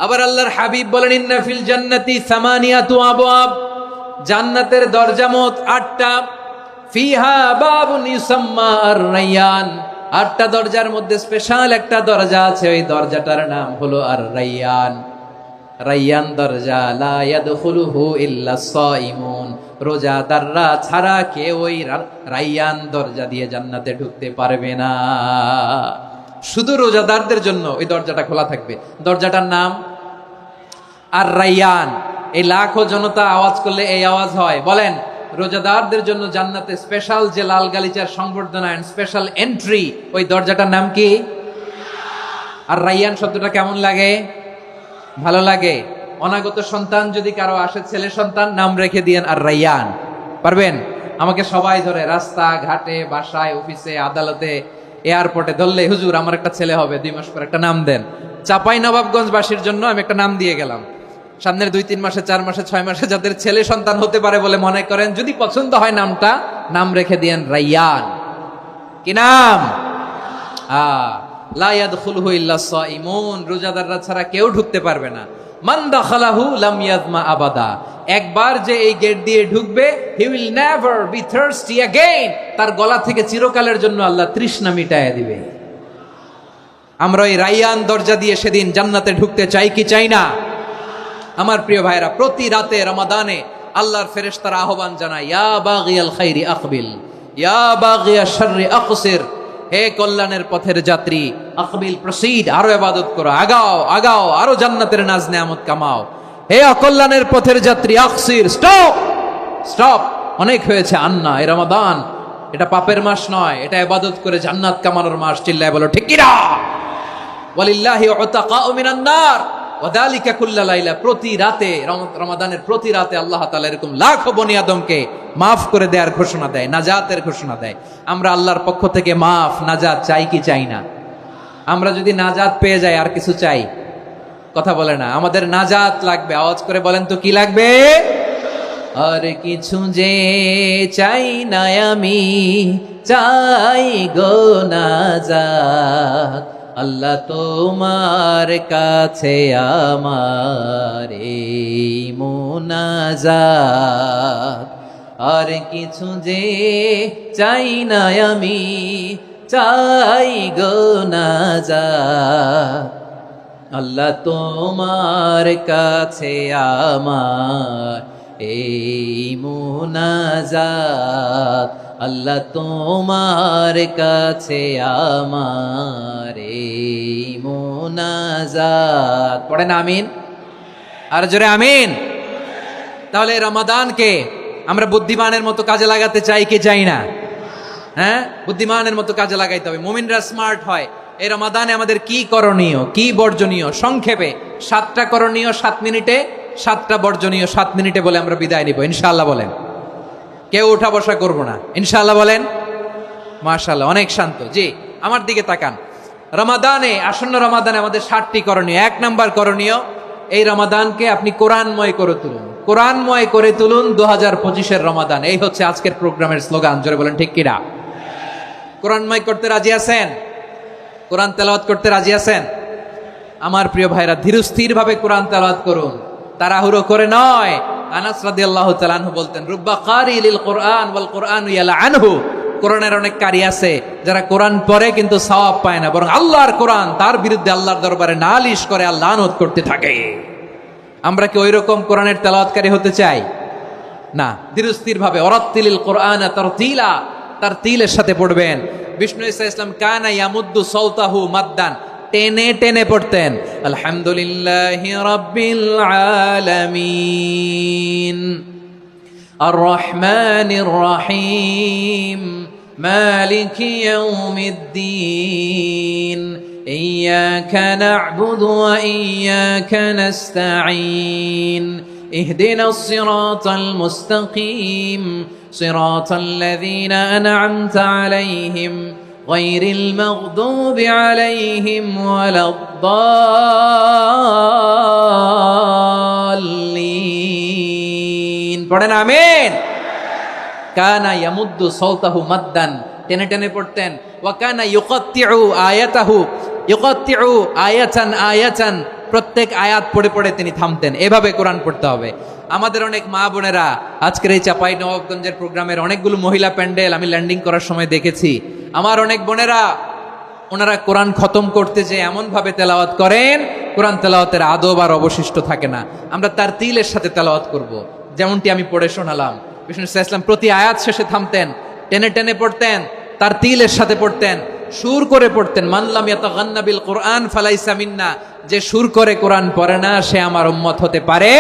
আবার আল্লাহর হাবিব বলেন ইন্না ফিল জান্নাতি সামানিয়াতু আবওয়াব, জান্নাতের দরজা মোট 8টা। ফিহা বাবুন ইউসাম্মা আর-রায়্যান, 8টা দরজার মধ্যে স্পেশাল একটা দরজা আছে, ওই দরজাটার নাম হলো আর-রায়্যান। রায়্যান দরজা, লা ইয়াদখুলুহু ইল্লা সাইমুন, রোজাদাররা ছাড়া কেউ ওই রায়্যান দরজা দিয়ে জান্নাতে ঢুকতে পারবে না। শুধু রোজাদারদের জন্য ওই দরজাটা খোলা থাকবে। দরজাটার নাম আর-রায়্যান। এই লাখো জনতা আওয়াজ করলে এই আওয়াজ হয়, বলেন রোজাদারদের জন্য জান্নাতে স্পেশাল যে লাল গালিচার সংবর্ধনা এন্ড স্পেশাল এন্ট্রি, ওই দরজাটার নাম কি? আর-রায়্যান শব্দটা কেমন লাগে? ভালো লাগে। অনাগত সন্তান যদি কারো আসে, ছেলে সন্তান, নাম রেখে দিয়েন আর-রায়্যান। পারবেন? আমাকে সবাই ধরে রাস্তা ঘাটে, বাসায়, অফিসে, আদালতে, এয়ারপোর্টে ধরলে, হুজুর আমার একটা ছেলে হবে 2 মাস পর, একটা নাম দেন। চাপাই নবাবগঞ্জবাসীর জন্য আমি একটা নাম দিয়ে গেলাম। সামনের 2-3 মাসে, 4 মাসে, 6 মাসে যাদের ছেলে সন্তান হতে পারে বলে মনে করেন, যদি পছন্দ হয় নামটা, নাম রেখে দিয়েন রায়্যান। কি নাম? লা ইয়াদখুলুহু ইল্লা সাইমুন, রোজাদাররা ছাড়া কেউ ঢুকতে পারবে না। মান দাখালাহু লাম ইয়াজমা আবাদা, একবার যে এই গেট দিয়ে ঢুকবে, he will never be thirsty again, তার গলা থেকে চিরকালের জন্য আল্লাহ তৃষ্ণা মিটায় দিবে। আমরা এই রায়্যান দরজা দিয়ে সেদিন জান্নাতে ঢুকতে চাই কি চাই না? আমার প্রিয় ভাইরা, প্রতি রাতে রমাদানে আল্লাহর ফেরেশতারা আহ্বান জানায়, ইয়া বাগিয়াল খাইরি আকবিল, ইয়া বাগিয়াশ শাররি আকসির, হে কল্যাণের পথের যাত্রী, আকবিল, প্রসিড, আরো ইবাদত করো, আগাও আগাও, আরো জান্নাতের নাজ নেয়ামত কামাও। হে অকল্যাণের পথের যাত্রী, আকসির, স্টপ স্টপ, অনেক হয়েছে। আন্না, এই রমাদান এটা পাপের মাস নয়, এটা ইবাদত করে জান্নাত কামানোর মাস। চিল্লায় বলো ঠিক কিনা? ওয়ালিল্লাহি উতাকাউ মিনান নার ওয়াদালিকা কুল্লা লাইলা, প্রতি রাতে, রমাদানের প্রতি রাতে আল্লাহ তাআলা এরকম লাখো বনি আদমকে মাফ করে দেওয়ার ঘোষণা দেয়, নাজাতের ঘোষণা দেয়। আমরা আল্লাহর পক্ষ থেকে মাফ, নাজাত চাই কি চাই না? আমরা যদি নাজাত পেয়ে যাই আর কিছু চাই? কথা বলে না। আমাদের নাজাত লাগবে, আওয়াজ করে বলেন তো কি লাগবে? আর কিছু যে চাই না আমি, চাই গো নাজাত, আল্লাহ তোমার কাছে আমার এই মুনাজাত। আর কিছু যে চাই না আমি, চাই গো নাজাত, আল্লাহ তোমার কাছে আমার এই মুনাজাত, আল্লাহ তোমার কাছে আমার এই মুনাজাত। পড়েন আমিন, আর জোরে আমিন। তাহলে রমাদানকে আমরা বুদ্ধিমানের মতো কাজে লাগাতে চাই কি চাই না? হ্যাঁ, বুদ্ধিমানের মতো কাজে লাগাইতে হবে। মুমিনরা স্মার্ট হয়। এই রমাদানে আমাদের কি করণীয়, কি বর্জনীয়? সংক্ষেপে 7টা করণীয় 7 মিনিটে, 7টা বর্জনীয় 7 মিনিটে বলে আমরা বিদায় নিব ইনশাআল্লাহ। বলেন, কেউ উঠা বসা করবো না ইনশাআল্লাহ। বলেন মাশাআল্লাহ, অনেক শান্ত। জি, আমার দিকে তাকান। রমাদানে, আসন্ন রমাদানে আমাদের 7টি করণীয়। 1 নাম্বার করণীয়, এই রমাদানকে আপনি কোরআনময় করে তুলুন। কোরআনময় করে তুলুন 2025-এর রমাদান। এই হচ্ছে আজকের প্রোগ্রামের স্লোগান। জোরে বলেন ঠিক কিনা? কোরআনময় করতে রাজি আছেন? কোরআন তেলাওয়াত করতে রাজি আছেন? আমার প্রিয় ভাইরা, ধীরস্থির ভাবে কোরআন তেলাওয়াত করুন, তাড়াহুড়ো করে নয়। আনাস রাদিয়াল্লাহু তাআলা আনহু বলতেন, রুব্বা কারি লিল কোরআন ওয়াল কোরআনু ইয়ালআনহু, কোরআনের অনেক কারি আছে যারা কোরআন পড়ে কিন্তু সওয়াব পায় না, বরং আল্লাহর কোরআন তার বিরুদ্ধে আল্লাহর দরবারে নালিশ করে আর লানত করতে থাকে। আমরা কি ওইরকম কোরআনের তেলাওয়াতকারী হতে চাই? না। ধীরস্থির ভাবে, ওয়ারাত্তিলিল কোরআন তারতিলা, তারতিলের সাথে পড়বেন। বিষ্ণু ইসা ইসলাম কানা ইয়ামুদ্দু সাওতাহু মাদ্দান, টেনে টেনে পড়তেন। আলহামদুলিল্লাহি রাব্বিল আলামিন আর রহমানির রহিম মালিকি ইয়াউমিদ্দিন ইয়্যাকা না'বুদু ওয়া ইয়্যাকা নাস্তাঈন ইহদিনাস সিরাতাল মুস্তাকিম সিরাতাল লাযীনা আন'আমতা আলাইহিম গায়রিল মাগদুবি আলাইহিম ওয়ালাদ-দাল্লিন। পড়েন আমিন। কানা ইয়ামুদ্দু সাওতাহু মাদ্দান, টেনে টেনে পড়তেন। ওয়া কানা ইউকাত্তিউ আয়াতান আয়াতান, প্রত্যেক আয়াত পড়ে পড়ে তিনি থামতেন। এভাবে কোরআন পড়তে হবে। আমাদের অনেক মা বোনেরা আজকের এই চাপাই নবাবগঞ্জের প্রোগ্রামের অনেকগুলো মহিলা প্যান্ডেল আমি ল্যান্ডিং করার সময় দেখেছি। আমার অনেক বোনেরা ওনারা কোরআন খতম করতে যে এমন ভাবে তেলাওয়াত করেন, কোরআন তেলাওয়াতের আদব আর অবশিষ্ট থাকে না। আমরা তার তিলের সাথে তেলাওয়াত করব, যেমনটি আমি পড়ে শোনালাম। বিষ্ণু ইসলাম প্রতি আয়াত শেষে থামতেন, টেনে টেনে পড়তেন, তার তিলের সাথে পড়তেন, সুর করে পড়তেন। মানলাম ইয়াতাগান্না বিল কোরআন ফালাইসা মিন্না, যে সুর করে কোরআন পড়ে না সে আমার উম্মত হতে পারে।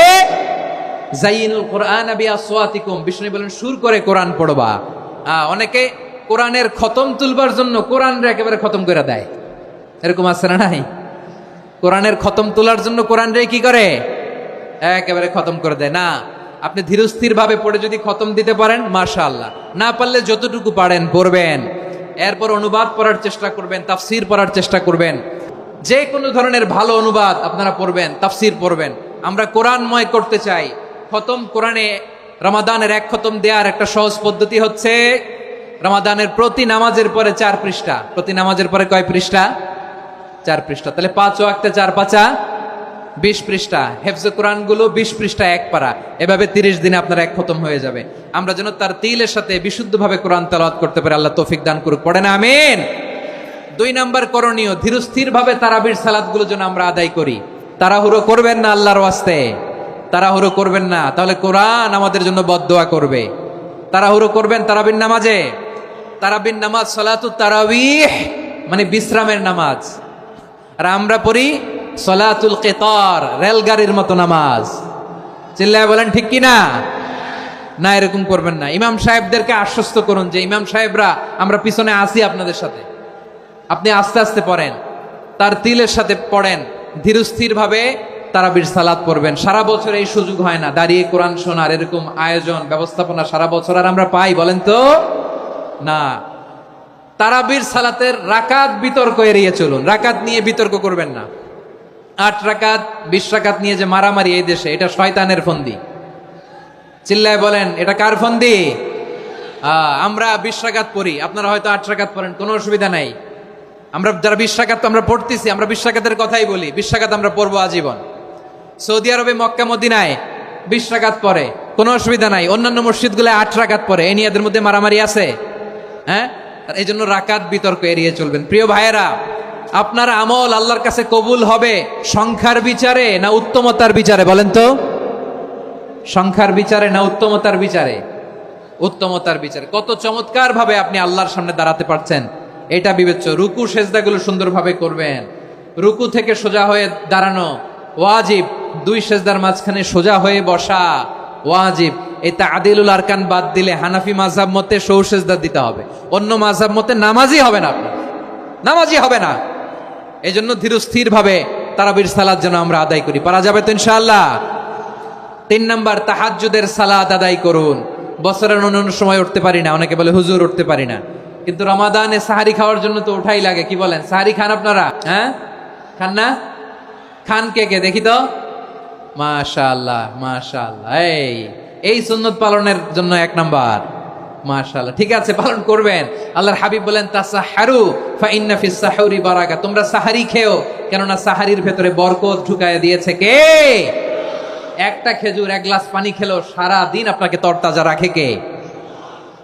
জাইনুল কোরআন বিআসওয়াতিকুম, বিষ্ণু বলেন সুর করে কোরআন পড়বা। অনেকে কোরআনের খতম তুলবার জন্য কোরআনরে একেবারে খতম করে দেয়, এরকম আছে না নাই? কোরআনের খতম তোলার জন্য কোরআনরে কি করে? একেবারে খতম করে দেয়। না, আপনি ধীরস্থির ভাবে পড়ে যদি খতম দিতে পারেন মাশাআল্লাহ, না পারলে যতটুকু পারেন পড়বেন। এরপর অনুবাদ পড়ার চেষ্টা করবেন, তাফসির পড়ার চেষ্টা করবেন। যে কোনো ধরনের ভালো অনুবাদ আপনারা পড়বেন, তাফসির পড়বেন। আমরা কোরআনময় করতে চাই। খতম কোরআনে রমাদানের এক খতম দেওয়ার একটা সহজ পদ্ধতি হচ্ছে রমাদানের প্রতি নামাজের পরে 4 পৃষ্ঠা। প্রতি নামাজের পরে কয় পৃষ্ঠা? 4 পৃষ্ঠা। তাহলে 5 ওয়াক্তে 4 পাঁচা 20 পৃষ্ঠা। হেফজে কোরআন গুলো 20 পৃষ্ঠা এক পারা। এভাবে 30 দিনে আপনার এক খতম হয়ে যাবে। আমরা যেন তার তিলের সাথে বিশুদ্ধভাবে কোরআন তেলাওয়াত করতে পারি। আল্লাহ তৌফিক দান করুক। পড়েন আমিন। 2 নাম্বার করণীয়, ধীরস্থির ভাবে তারাবির সালাত গুলো যেন আমরা আদায় করি। তাড়াহুড়ো করবেন না আল্লাহর ওয়াস্তে, তাড়াহুড়ো করবেন না, তাহলে কোরআন আমাদের জন্য বদদোয়া করবে। তাড়াহুড়ো করবেন তারাবির নামাজে। তারাবির নামাজ সালাতুত তারাবিহ মানে বিশ্রামের নামাজ। আর আমরা পড়ি সলাতুল কিতার, রেলগাড়ির মতো নামাজ। চিল্লায় বলেন ঠিক কি না? না, এরকম করবেন না। ইমাম সাহেবদেরকে আশ্বস্ত করুন যে ইমাম সাহেবরা আমরা পিছনে আসি আপনাদের সাথে, আপনি আস্তে আস্তে পড়েন, তার তিলের সাথে পড়েন, ধীরস্থির ভাবে তারাবির সালাত পড়বেন। সারা বছর এই সুযোগ হয় না দাঁড়িয়ে কোরআন শোনার, এরকম আয়োজন ব্যবস্থাপনা সারা বছর আর আমরা পাই বলেন তো না। তারাবির সালাতের রাকাত বিতর্ক এড়িয়ে চলুন। রাকাত নিয়ে বিতর্ক করবেন না। 8 রাকাত 20 রাকাত নিয়ে যে মারামারি এই দেশে, এটা শয়তানের ফন্দি। চিল্লায় বলেন এটা কার ফন্দি? আমরা 20 রাকাত পড়ি, আপনারা হয়তো 8 রাকাত পড়েন, কোনো অসুবিধা নাই। আমরা যারা 20 রাকাত আমরা পড়তেছি, আমরা 20 রাকাতের কথাই বলি। 20 রাকাত আমরা পড়বো আজীবন। সৌদি আরবে মক্কা মদিনায় 20 রাকাত পড়ে, কোনো অসুবিধা নাই। অন্যান্য মসজিদগুলো 8 রাকাত পড়ে। এই নিয়ে এদের মধ্যে মারামারি আছে? হ্যাঁ, এই জন্য রাকাত বিতর্ক এড়িয়ে চলবেন। প্রিয় ভাইয়েরা, আপনার আমল আল্লাহর কাছে কবুল হবে সংখ্যার বিচারে না উত্তমতার বিচারে? বলেন তো, সংখ্যার বিচারে না উত্তমতার বিচারে? উত্তমতার বিচারে। কত চমৎকার ভাবে আপনি আল্লাহর সামনে দাঁড়াতে পারছেন এটা বিবেচ্য। রুকু সেজদাগুলো সুন্দরভাবে করবেন। রুকু থেকে সোজা হয়ে দাঁড়ানো ওয়াজিব। 2 সেজদার মাঝখানে সোজা হয়ে বসা ওয়াজিব। এই তা'দিলুল আরকান বাদ দিলে হানাফি মাযহাব মতে সৌ সেজদা দিতে হবে। অন্য মাযহাব মতে নামাজই হবে না, আপনি নামাজই হবে না। এই জন্য ধীরস্থির ভাবে তারাবির সালাত যেন আমরা আদায় করি। পারা যাবে তো ইনশাআল্লাহ? 3 নাম্বার, তাহাজ্জুদের সালাত আদায় করুন। বছরের অন্য সময় উঠতে পারি না, অনেকে বলে হুজুর উঠতে পারি না, কিন্তু রমাদানে সাহারি খাওয়ার জন্য তো ওঠাই লাগে। কি বলেন, সাহারি খান আপনারা? হ্যাঁ, খান না? খান কে কে দেখি তো? মাশাআল্লাহ মাশাআল্লাহ। এই সুন্নত পালনের জন্য 1 নাম্বার। মাশাআল্লাহ, ঠিক আছে, পালন করবেন। আল্লাহর হাবিব বলেন তাসাহহারু ফা ইন্না ফিস সাহুরি বারাকা, তোমরা সাহারি খেও, কেননা সাহারির ভেতরে বরকত ঢুকায় দিয়েছে কে? একটা খেজুর 1 গ্লাস পানি খেলো সারা দিন আপনাকে তরতাজা রাখে কে?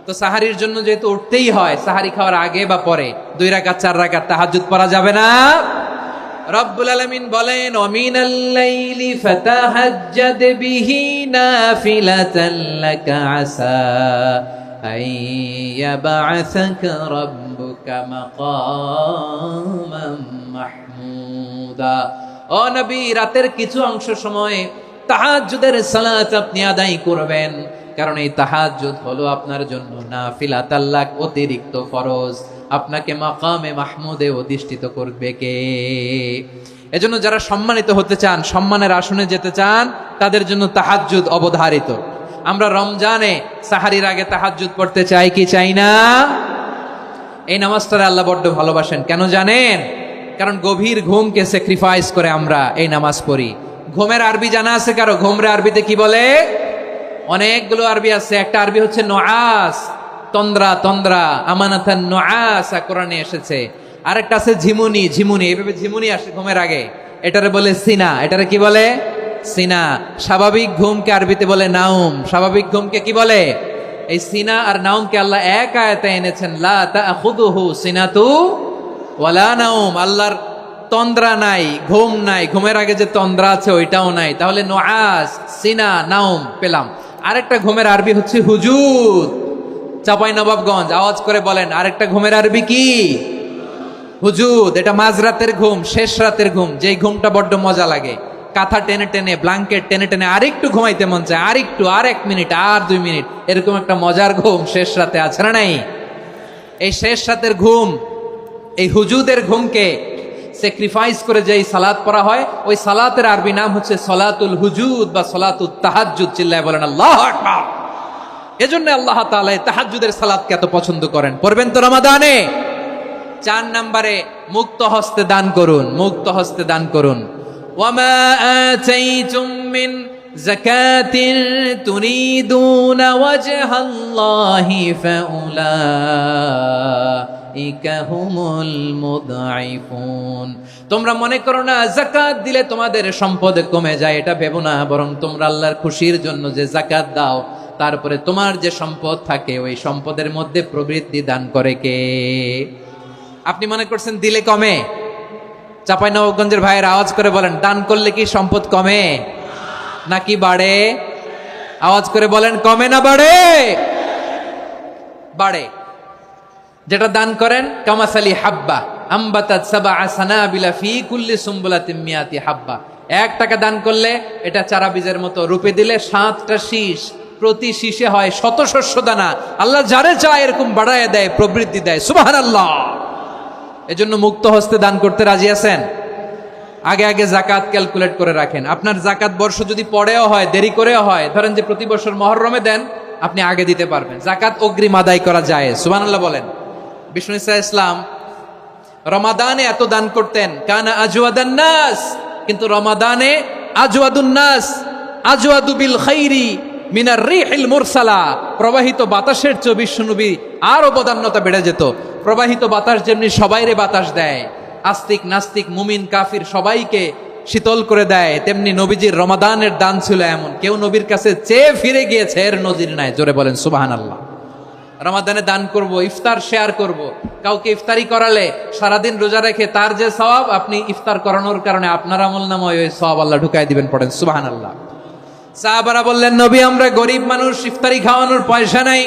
তো সাহারির জন্য যেহেতু উঠতেই হয়, সাহারি খাওয়ার আগে বা পরে 2 রাকাত 4 রাকাত তাহাজ্জুদ পড়া যাবে না? রব্বুল আলামিন বলেন ওয়ামিনাল লাইলি ফাতাহাজ্জাদ বিহি নাফিলাতান লাকা আসা আইয়াবা'সাকা রাব্বুকা মাকামান মাহমুদ। মাহমুদা। ও নবী, রাতের কিছু অংশ সময় তাহাজ্জুদের সালাত আপনি আদায় করবেন, কারণ এই তাহাজ্জুদ হলো আপনার জন্য নাফিলা, তাল্লাক অতিরিক্ত ফরজ। আপনাকে মাকামে মাহমুদে অধিষ্ঠিত করবে কে? এজন্য যারা সম্মানিত হতে চান, সম্মানের আসনে যেতে চান, তাদের জন্য তাহাজ্জুদ অবধারিত। আমরা রমজানে সাহারির আগে তাহাজ্জুদ পড়তে চাই কি চাই না? এই নামাজটারে আল্লাহ বড্ড ভালোবাসেন। কেন জানেন? কারণ গভীর ঘুমকে স্যাক্রিফাইস করে আমরা এই নামাজ পড়ি। ঘুমের আরবি জানা আছে কারো? ঘুমরে আরবিতে কি বলে? অনেকগুলো আরবি আছে। একটা আরবি হচ্ছে নুআস, তন্দ্রা, তন্দ্রা, আমানাতান নুআসা কোরআনে এসেছে। আরেকটা আছে ঝিমুনি, ঝিমুনি, এইভাবে ঝিমুনি আসে ঘুমের আগে, এটারে বলে সিনা। এটারে কি বলে? সিনা। স্বাভাবিক ঘুমকে আরবিতে বলে নাউম। স্বাভাবিক ঘুমকে কি বলে? এই সিনা আর নাউমকে আল্লাহ এক আয়াতে এনেছেন, লা তাখুযুহু সিনাতু ওয়ালা নাউম। আল্লাহর তন্দ্রা নাই, ঘুম নাই। ঘুমের আগে যে তন্দ্রা আছে ওইটাও নাই। তাহলে নুআস, সিনা, নাউম পেলাম। আরেকটা ঘুমের আরবি হচ্ছে হুজুদ। চাঁপাইনবাবগঞ্জ আওয়াজ করে বলেন, আরেকটা ঘুমের আরবি কি? হুজুদ। এটা মাঝরাতের ঘুম, শেষ রাতের ঘুম, যেই ঘুমটা বড্ড মজা লাগে। কাঁথা টেনে টেনে, ব্ল্যাঙ্কেট টেনে টেনে আরেকটু ঘুমাইতে মন চায়, আরেকটু, আর 1 মিনিট, আর 2 মিনিট, এরকম একটা মজার ঘুম শেষ রাতে আছে না নাই? এই শেষ রাতের ঘুম, এই হুজুদের ঘুমকে স্যাক্রিফাইস করে যেই সালাত পড়া হয়, ওই সালাতের আরবি নাম হচ্ছে সলাতুল হুজুদ বা সলাতুত তাহাজ্জুদ। চিল্লায় বলেন আল্লাহু আকবার। এজন্য আল্লাহ তাআলা তাহাজ্জুদের সালাতকে এত পছন্দ করেন। পড়বেন তো রমাদানে। 4 নম্বরে মুক্ত হস্তে দান করুন, মুক্ত হস্তে দান করুন। ওয়ামা আতাইতুম মিন যাকাতিন তুরিদুনা ওয়াজহাল্লাহি ফাউলাইকা হুমুল মুদঈফুন। তোমরা মনে করো না যাকাত দিলে তোমাদের সম্পদ কমে যায়, এটা ভেবো না। বরং তোমরা আল্লাহর খুশির জন্য যে যাকাত দাও, তারপরে তোমার যে সম্পদ থাকে ওই সম্পদের মধ্যে প্রবৃদ্ধি দান করে কে? আপনি মনে করছেন দিলে কমে? চাঁপাইনবাবগঞ্জের ভাইয়ের আওয়াজ করে বলেন, দান করলে কি সম্পদ কমে নাকি বাড়ে? আওয়াজ করে বলেন, কমে না বাড়ে? বাড়ে। যেটা দান করেন, কামাসালি হাব্বা আম্বাতাত সাবআ সানাবিলা ফি কুল্লি সুম্বুলাতিন মিয়াতি হাব্বা। 1 টাকা দান করলে এটা চারা বীজের মতো, রূপে দিলে 7টা শীষ, প্রতি শীষে হয় 100 শস্য দানা। আল্লাহ যারে চায় এরকম বাড়ায় দেয়, প্রবৃদ্ধি দেয়। সুবহানাল্লাহ। এজন্য মুক্ত হস্তে দান করতে রাজি আছেন? আগে আগে জাকাত ক্যালকুলেট করে রাখেন। আপনার জাকাত বর্ষ যদি পরেও হয়, দেরি করেও হয়, ধরেন যে প্রতি বছর মুহররমে দেন, আপনি আগে দিতে পারবেন। জাকাত অগ্রিম আদায় করা যায়। সুবহানাল্লাহ বলেন। বিষ্ণু ঈসা ইসলাম রমাদানে এত দান করতেন, কানা আজওয়াদান নাস, কিন্তু রমাদানে আজওয়াদুন নাস আজওয়াদু বিল খাইরি মিনার রিহিল মুরসালা। প্রবাহিত বাতাসের চেয়ে বিশ্বনবী আরো বদান্যতা বেড়ে যেত। প্রবাহিত বাতাস যেমনি সবাইরে বাতাস দেয়, আস্তিক নাস্তিক মুমিন কাফির সবাইকে শীতল করে দেয়, তেমনি নবীজির রমাদানের দান ছিল এমন, কেউ নবীর কাছে চেয়ে ফিরে গিয়েছে এর নজির নাই। জোরে বলেন সুবহানাল্লাহ। রমাদানে দান করব, ইফতার শেয়ার করব। কাউকে ইফতারি করালে সারাদিন রোজা রেখে তার যে সওয়াব, আপনি ইফতার করানোর কারণে আপনার আমলনামায় ওই সওয়াব আল্লাহ ঢুকাই দিবেন। পড়েন সুবহানাল্লাহ। সাহাবারা বললেন, নবী আমরা গরিব মানুষ, ইফতারি খাওয়ানোর পয়সা নাই।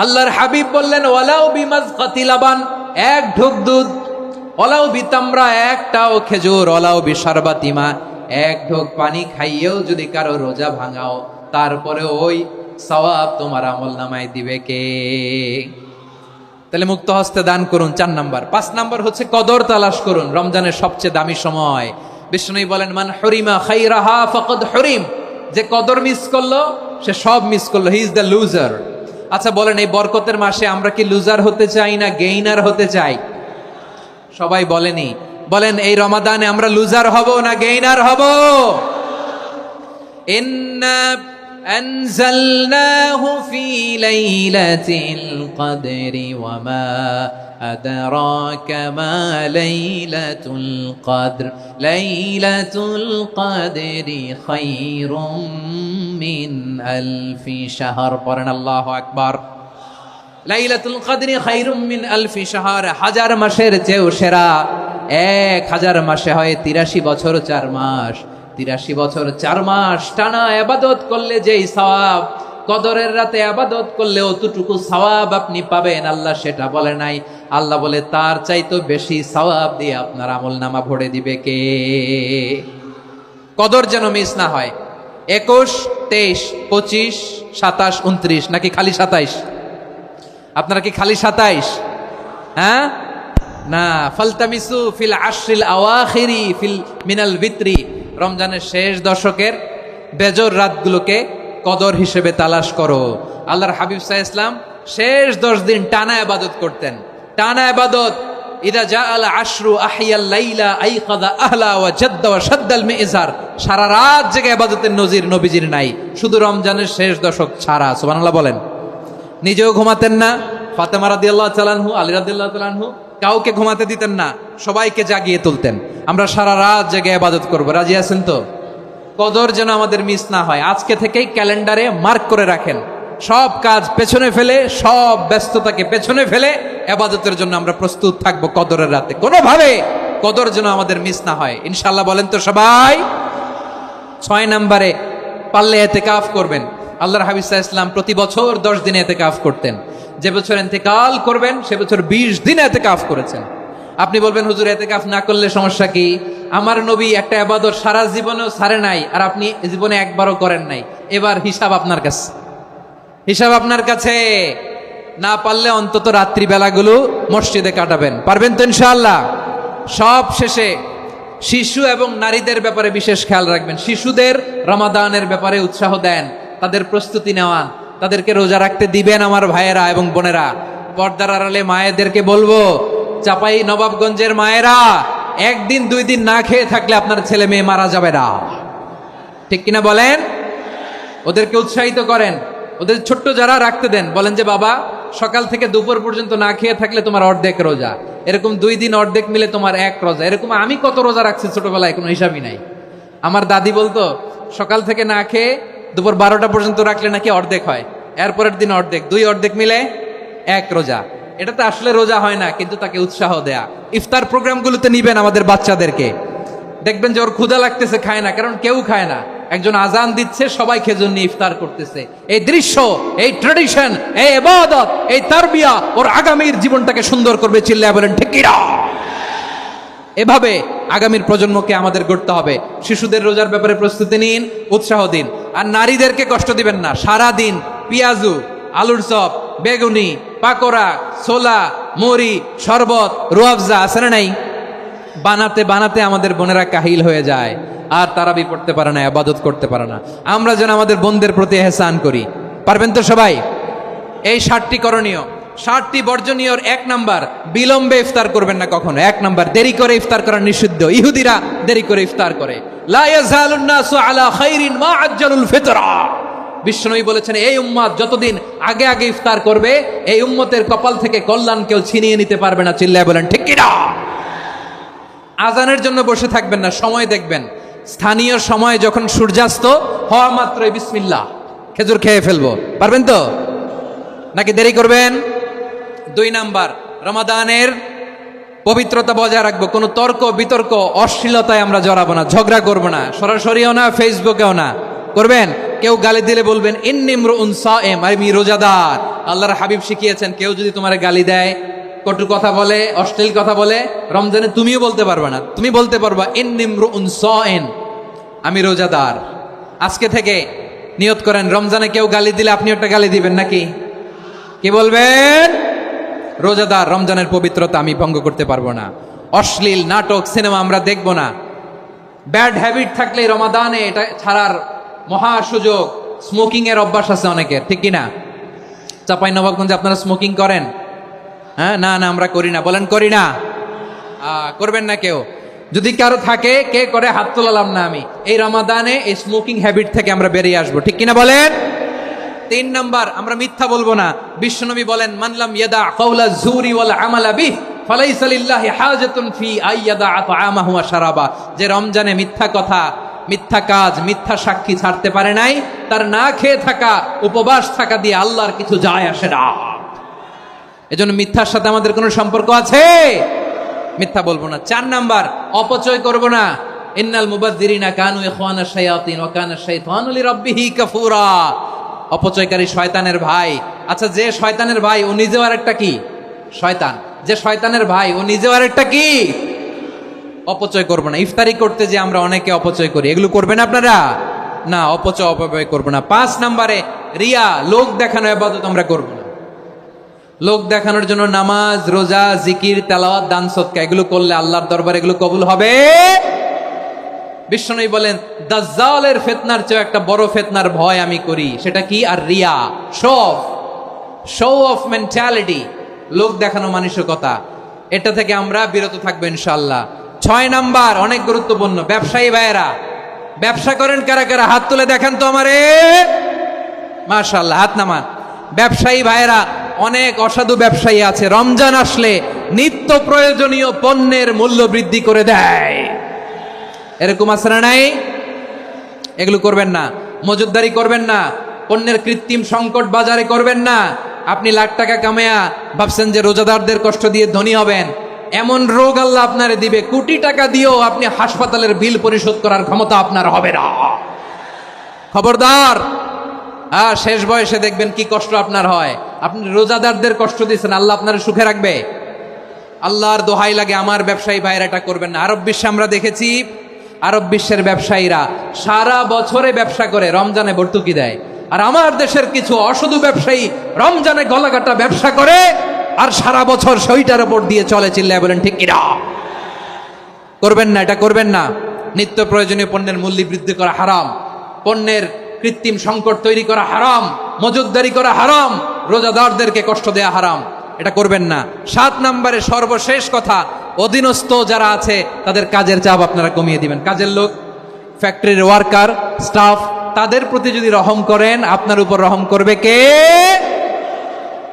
আল্লাহর হাবিব বললেন, ওয়ালাউ বিমাজকাতি লাবান, 1 ঢোক দুধ, ওয়ালাউ বিতামরা, 1টাও খেজুর, ওয়ালাউ বিশারবাতিমা, 1 ঢোক পানি খাইয়েও যদি কারো রোজা ভাঙাও, তারপরে ওই সওয়াব তোমার আমলনামায় দিবে কে? তাহলে মুক্ত হস্তে দান করুন, 4 নাম্বার। 5 নাম্বার হচ্ছে কদর তালাশ করুন। রমজানের সবচেয়ে দামি সময়। বিষ্ণু বলেন, মান হুরিমা খাইরাহা ফাকাদ হুরিম। যে কদর মিস করলো সে সব মিস করলো, হি ইজ দ্য লুজার। আচ্ছা বলেন, এই বরকতের মাসে আমরা কি লুজার হতে চাই না গেইনার হতে চাই? সবাই বলেনি। বলেন, এই রমাদানে আমরা লুজার হব না গেইনার হব? ইন্না আনজালনাহু ফি লাইলাতিল কদরি ওয়া মা আদরাকা মা লাইলাতুল কদর লাইলাতুল কদরি খায়রুম মিন আলফি শাহর। পড়েন আল্লাহু আকবার। লাইলাতুল কদরি খায়রুম মিন আলফি শাহর, 1000 মাসের চেয়েও সেরা। 1000 মাসে হয় 83 বছর 4 মাস। 83 বছর 4 মাস টানা ইবাদত করলে যেই সওয়াব, কদরের রাতে ইবাদত করলে অতটুকু সওয়াব আপনি পাবেন, আল্লাহ সেটা বলে নাই। আল্লাহ বলে তার চাইতে বেশি সওয়াব দিয়ে আপনার আমলনামা ভরে দিবে কে? কদর যেন মিস না হয়। 21, 23, 25, 27, 29 নাকি খালি 27? আপনারা কি খালি 27? হ্যাঁ না, ফালতামিসু ফিল আশরিল আওয়াখিরি ফিল মিনাল ভিতরি, রমজানের শেষ দশকের বেজর রাতগুলোকে কদর হিসেবে তালাশ করো। আল্লাহর হাবিব সাল্লাল্লাহু আলাইহি ওয়াসাল্লাম শেষ 10 দিন টানা ইবাদত করতেন, টানা ইবাদত। ইদা জাআল আশরু আহিয়াল লাইলা আইকাদা আহলা ওয়া জাদ্দা ওয়া শাদ্দাল মিজার, সারা রাত জেগে ইবাদতের নজির নবীজির নাই, শুধু রমজানের শেষ দশক ছাড়া। সুবহানাল্লাহ বলেন। নিজেও ঘুমাতেন না, ফাতেমা রাদিয়াল্লাহু তাআলা আনহু, আলী রাদিয়াল্লাহু তাআলা আনহু কাউকে ঘুমাতে দিতেন না, সবাইকে জাগিয়ে তুলতেন। আমরা সারা রাত জেগে ইবাদত করব, রাজি আছেন তো? কদর যেন আমাদের মিস না হয়। আজকে থেকেই ক্যালেন্ডারে মার্ক করে রাখেন, সব কাজ পেছনে ফেলে, সব ব্যস্ততাকে পেছনে ফেলে ইবাদতের জন্য আমরা প্রস্তুত থাকব কদরের রাতে। কোনোভাবে কদর যেন আমাদের মিস না হয়, ইনশাআল্লাহ বলেন তো সবাই। 6 নম্বরে পারলে ইতিকাফ করবেন। আল্লাহর হাবিব সাল্লাল্লাহু আলাইহি ওয়াসাল্লাম প্রতি বছর 10 দিনে ইতিকাফ করতেন। যে বছর ইন্তেকাল করবেন সে বছর 20 দিনে ইতিকাফ করেছেন। আপনি বলবেন হুজুর ইতিকাফ না করলে সমস্যা কি? আমার নবী একটা ইবাদত সারা জীবনেও ছাড়ে নাই, আর আপনি জীবনে একবারও করেন নাই। এবার হিসাব আপনার কাছে, হিসাব আপনার কাছে। না পারলে অন্তত রাত্রি বেলাগুলো মসজিদে কাটাবেন, পারবেন তো ইনশাআল্লাহ? সব শেষে শিশু এবং নারীদের ব্যাপারে বিশেষ খেয়াল রাখবেন। শিশুদের রমাদানের ব্যাপারে উৎসাহ দেন, তাদের প্রস্তুতি নেওয়ান, তাদেরকে রোজা রাখতে দিবেন। আমার ভাইয়েরা এবং বোনেরা, পর্দার আড়ালে মায়েদেরকে বলবো, চাপাই নবাবগঞ্জের মায়েরা, 1 দিন 2 দিন না খেয়ে থাকলে আপনার ছেলে মেয়ে মারা যাবে না, ঠিক কিনা বলেন? ওদেরকে উৎসাহিত করেন, ওদের ছোট্ট যারা রাখতে দেন, বলেন যে বাবা সকাল থেকে দুপুর পর্যন্ত না খেয়ে থাকলে তোমার অর্ধেক রোজা, এরকম 2 দিন অর্ধেক মিলে তোমার 1 রোজা। এরকম আমি কত রোজা রাখছি ছোটবেলায় কোনো হিসাবই নাই। আমার দাদি বলতো সকাল থেকে না খেয়ে দুপুর 12টা পর্যন্ত রাখলে নাকি অর্ধেক হয়, এরপরের দিন অর্ধেক, 2 অর্ধেক মিলে 1 রোজা। এটা তো আসলে রোজা হয় না, কিন্তু তাকে উৎসাহ দেয়া। ইফতার প্রোগ্রামগুলোতে নিবেন আমাদের বাচ্চাদেরকে, দেখবেন যে ওর ক্ষুধা লাগতেছে, খায় না, কারণ কেউ খায় না। একজন আজান দিচ্ছে, সবাই খেজুর নিয়ে ইফতার করতেছে। এই দৃশ্য, এই ট্র্যাডিশন, এই ইবাদত, এই তারবিয়া ওর আগামীর জীবনটাকে সুন্দর করবে। চিল্লায় বলেন ঠিক কি না? এভাবে আগামীর প্রজন্মকে আমাদের গড়তে হবে। শিশুদের রোজার ব্যাপারে প্রস্তুতি নিন, উৎসাহ দিন। আর নারীদেরকে কষ্ট দিবেন না। সারা দিন পেঁয়াজু, আলুর চপ, বেগুনি, পাকোড়া, ছোলা, মুড়ি, শরবত, রুয়াবজা আছে না নাই, বানাতে বানাতে আমাদের বোনেরা কাহিল হয়ে যায়, আর তারাবি পড়তে পারে না, ইবাদত করতে পারে না। আমরা যেন আমাদের বোনদের প্রতি ইহসান করি, পারবেন তো সবাই? এই 7টি করণীয়, 7টি বর্জনীয়র 1 নাম্বার, বিলম্বে ইফতার করবেন না কখনো। 1 নাম্বার, দেরি করে ইফতার করা নিষিদ্ধ। ইহুদিরা দেরি করে ইফতার করে। লা ইয়াজালুন নাসু আলা খাইরিন মা আজ্জালুল ফিতরা। বিশ্বনবী বলেছেন এই উম্মত যতদিন আগে আগে ইফতার করবে, এই উম্মতের কপাল থেকে কল্যাণ কেউ ছিনিয়ে নিতে পারবে না। চিল্লায় বলেন ঠিক কি না? আজানের জন্য বসে থাকবেন না, সময় দেখবেন। স্থানীয় সময় যখন সূর্যাস্ত হওয়া মাত্রই বিসমিল্লাহ, খেজুর খেয়ে ফেলবো, পারবেন তো? নাকি দেরি করবেন? 2 নাম্বার, রমাদানের পবিত্রতা বজায় রাখবো। কোনো তর্ক বিতর্ক অশ্লীলতায় আমরা জড়াবো না, ঝগড়া করবো না, সরাসরিও না, ফেসবুকেও না। করবেন? কেউ গালি দিলে বলবেন ইন্নী ইমরুউন সায়েম, আমি রোজাদার। আল্লাহর হাবিব শিখিয়েছেন কেউ যদি তোমার গালি দেয়, কটু কথা বলে, অশ্লীল কথা বলে, রমজানে তুমিও বলতে পারবে না। তুমি বলতে পারবা ইন্নী ইমরুউন সায়েম, আমি রোজাদার। আজকে থেকে নিয়ত করেন, রমজানে কেউ গালি দিলে আপনি একটা গালি দিবেন নাকি? কি বলবেন? রোজাদার, রমজানের পবিত্রতা আমি ভঙ্গ করতে পারবো না। অশ্লীল নাটক, সিনেমা আমরা দেখবো না। ব্যাড হ্যাবিট থাকলে রমাদানে এটা ছাড়ার মহা সুযোগ। স্মোকিং এর অভ্যাস আছে অনেকের, ঠিক কিনা? চাপাই নবাবগঞ্জে আপনারা স্মোকিং করেন? হ্যাঁ, না না আমরা করি না। বলেন করি না? করবেন না কেউ? যদি কারো থাকে, কে করে হাত তোলালাম না আমি। এই রমাদানে এই স্মোকিং হ্যাবিট থেকে আমরা বেরিয়ে আসবো, ঠিক কিনা বলেন? 3 নাম্বার, আমরা মিথ্যা বলবো না। বিশ্বনবী বলেন মানলাম ইয়াদা কাওলা যুরি ওয়াল আমালা বিহ ফালাইসা লিল্লাহি হাজাতুন ফি আইয়াদা তাআমাহু ওয়া শারাবা। যে রমজানে মিথ্যা কথা, মিথ্যা কাজ, মিথ্যা সাক্ষী ছাড়তে পারে নাই, তার না খেয়ে থাকা, উপবাস থাকা দিয়ে আল্লাহর কিছু যায় আসে না। এজন্য মিথ্যার সাথে আমাদের কোনো সম্পর্ক আছে? মিথ্যা বলবো না। 4 নাম্বার, অপচয় করব না। ইন্নাল মুবাযযিরিনা কানু ইখওয়ানাশ শায়াতিন ওয়া কানা শাইতানু লিরাব্বিহি কাফুরা। অপচয়কারী শয়তানের ভাই। আচ্ছা, যে শয়তানের ভাই ও নিজেও আর একটা কি শয়তান, যে শয়তানের ভাই ও নিজেও আর একটা কি, অপচয় করবো না। ইফতারি করতে যে আমরা অনেকে অপচয় করি, এগুলো করবেন আপনারা না, অপচয় অপব্যয় করবো না। 5 নম্বরে রিয়া, লোক দেখানো ইবাদত আমরা করবো না। লোক দেখানোর জন্য নামাজ, রোজা, জিকির, তেলাওয়াত, দান, সদকা এগুলো করলে আল্লাহর দরবারে এগুলো কবুল হবে। বিশ্বনবী বলেন, দাজ্জালের ফিতনার চেয়ে একটা বড় ফিতনার ভয় আমি করি, সেটা কি? আর রিয়া, শো অফ মেন্টালিটি, লোক দেখানো মানসিকতা। এটা থেকে আমরা বিরত থাকবো ইনশাআল্লাহ। 6 নাম্বার অনেক গুরুত্বপূর্ণ, ব্যবসায়ী ভাইয়েরা, ব্যবসা করেন কারা কারা? হাত তুলে দেখেন তো আমারে। মাশাআল্লাহ, হাত নামান। ব্যবসায়ী ভাইয়েরা, অনেক অসাধু ব্যবসায়ী আছে, রমজান আসলে নিত্য প্রয়োজনীয় পণ্যের মূল্য বৃদ্ধি করে দেয়। এরকম আছে না নাই? এগুলো করবেন না। মজুদদারি করবেন না। পণ্যের কৃত্রিম সংকট বাজারে করবেন না। আপনি লাখ টাকা কামায়া ভাবছেন যে রোজাদারদের কষ্ট দিয়ে ধনী হবেন, এমন রোগ আল্লাহ আপনারে দিবে, কোটি টাকা দিয়েও আপনি হাসপাতালের বিল পরিশোধ করার ক্ষমতা আপনার হবে না। খবরদার। শেষ বয়সে দেখবেন কি কষ্ট আপনার হয়। আপনি রোজাদারদের কষ্ট দিচ্ছেন, আল্লাহ আপনার সুখে রাখবে? আল্লাহর দোহাই লাগে, আমার ব্যবসায়ী ভাইয়েরা এটা করবেন না। আরব বিশ্বে আমরা দেখেছি, আরব বিশ্বের ব্যবসায়ীরা সারা বছরে ব্যবসা করে, রমজানে ভর্তুকি দেয়। আর আমার দেশের কিছু অসাধু ব্যবসায়ী রমজানে গলাকাটা ব্যবসা করে আর সারা বছর সইটার উপর দিয়ে চলে। চিল্লায় বলেন ঠিক কিনা? করবেন না, এটা করবেন না। নিত্য প্রয়োজনীয় পণ্যের মূল্য বৃদ্ধি করা হারাম, পণ্যের কৃত্রিম সংকট তৈরি করা হারাম, মজুদদারি করা হারাম, রোজাদারদেরকে কষ্ট দেয়া হারাম, এটা করবেন না। 7 নম্বরে সর্বশেষ কথা, অধীনস্থ যারা আছে তাদের কাজের চাপ আপনারা কমিয়ে দিবেন। কাজের লোক, ফ্যাক্টরির ওয়ার্কার, স্টাফ, তাদের প্রতি যদি রহম করেন, আপনার উপর রহম করবে কে?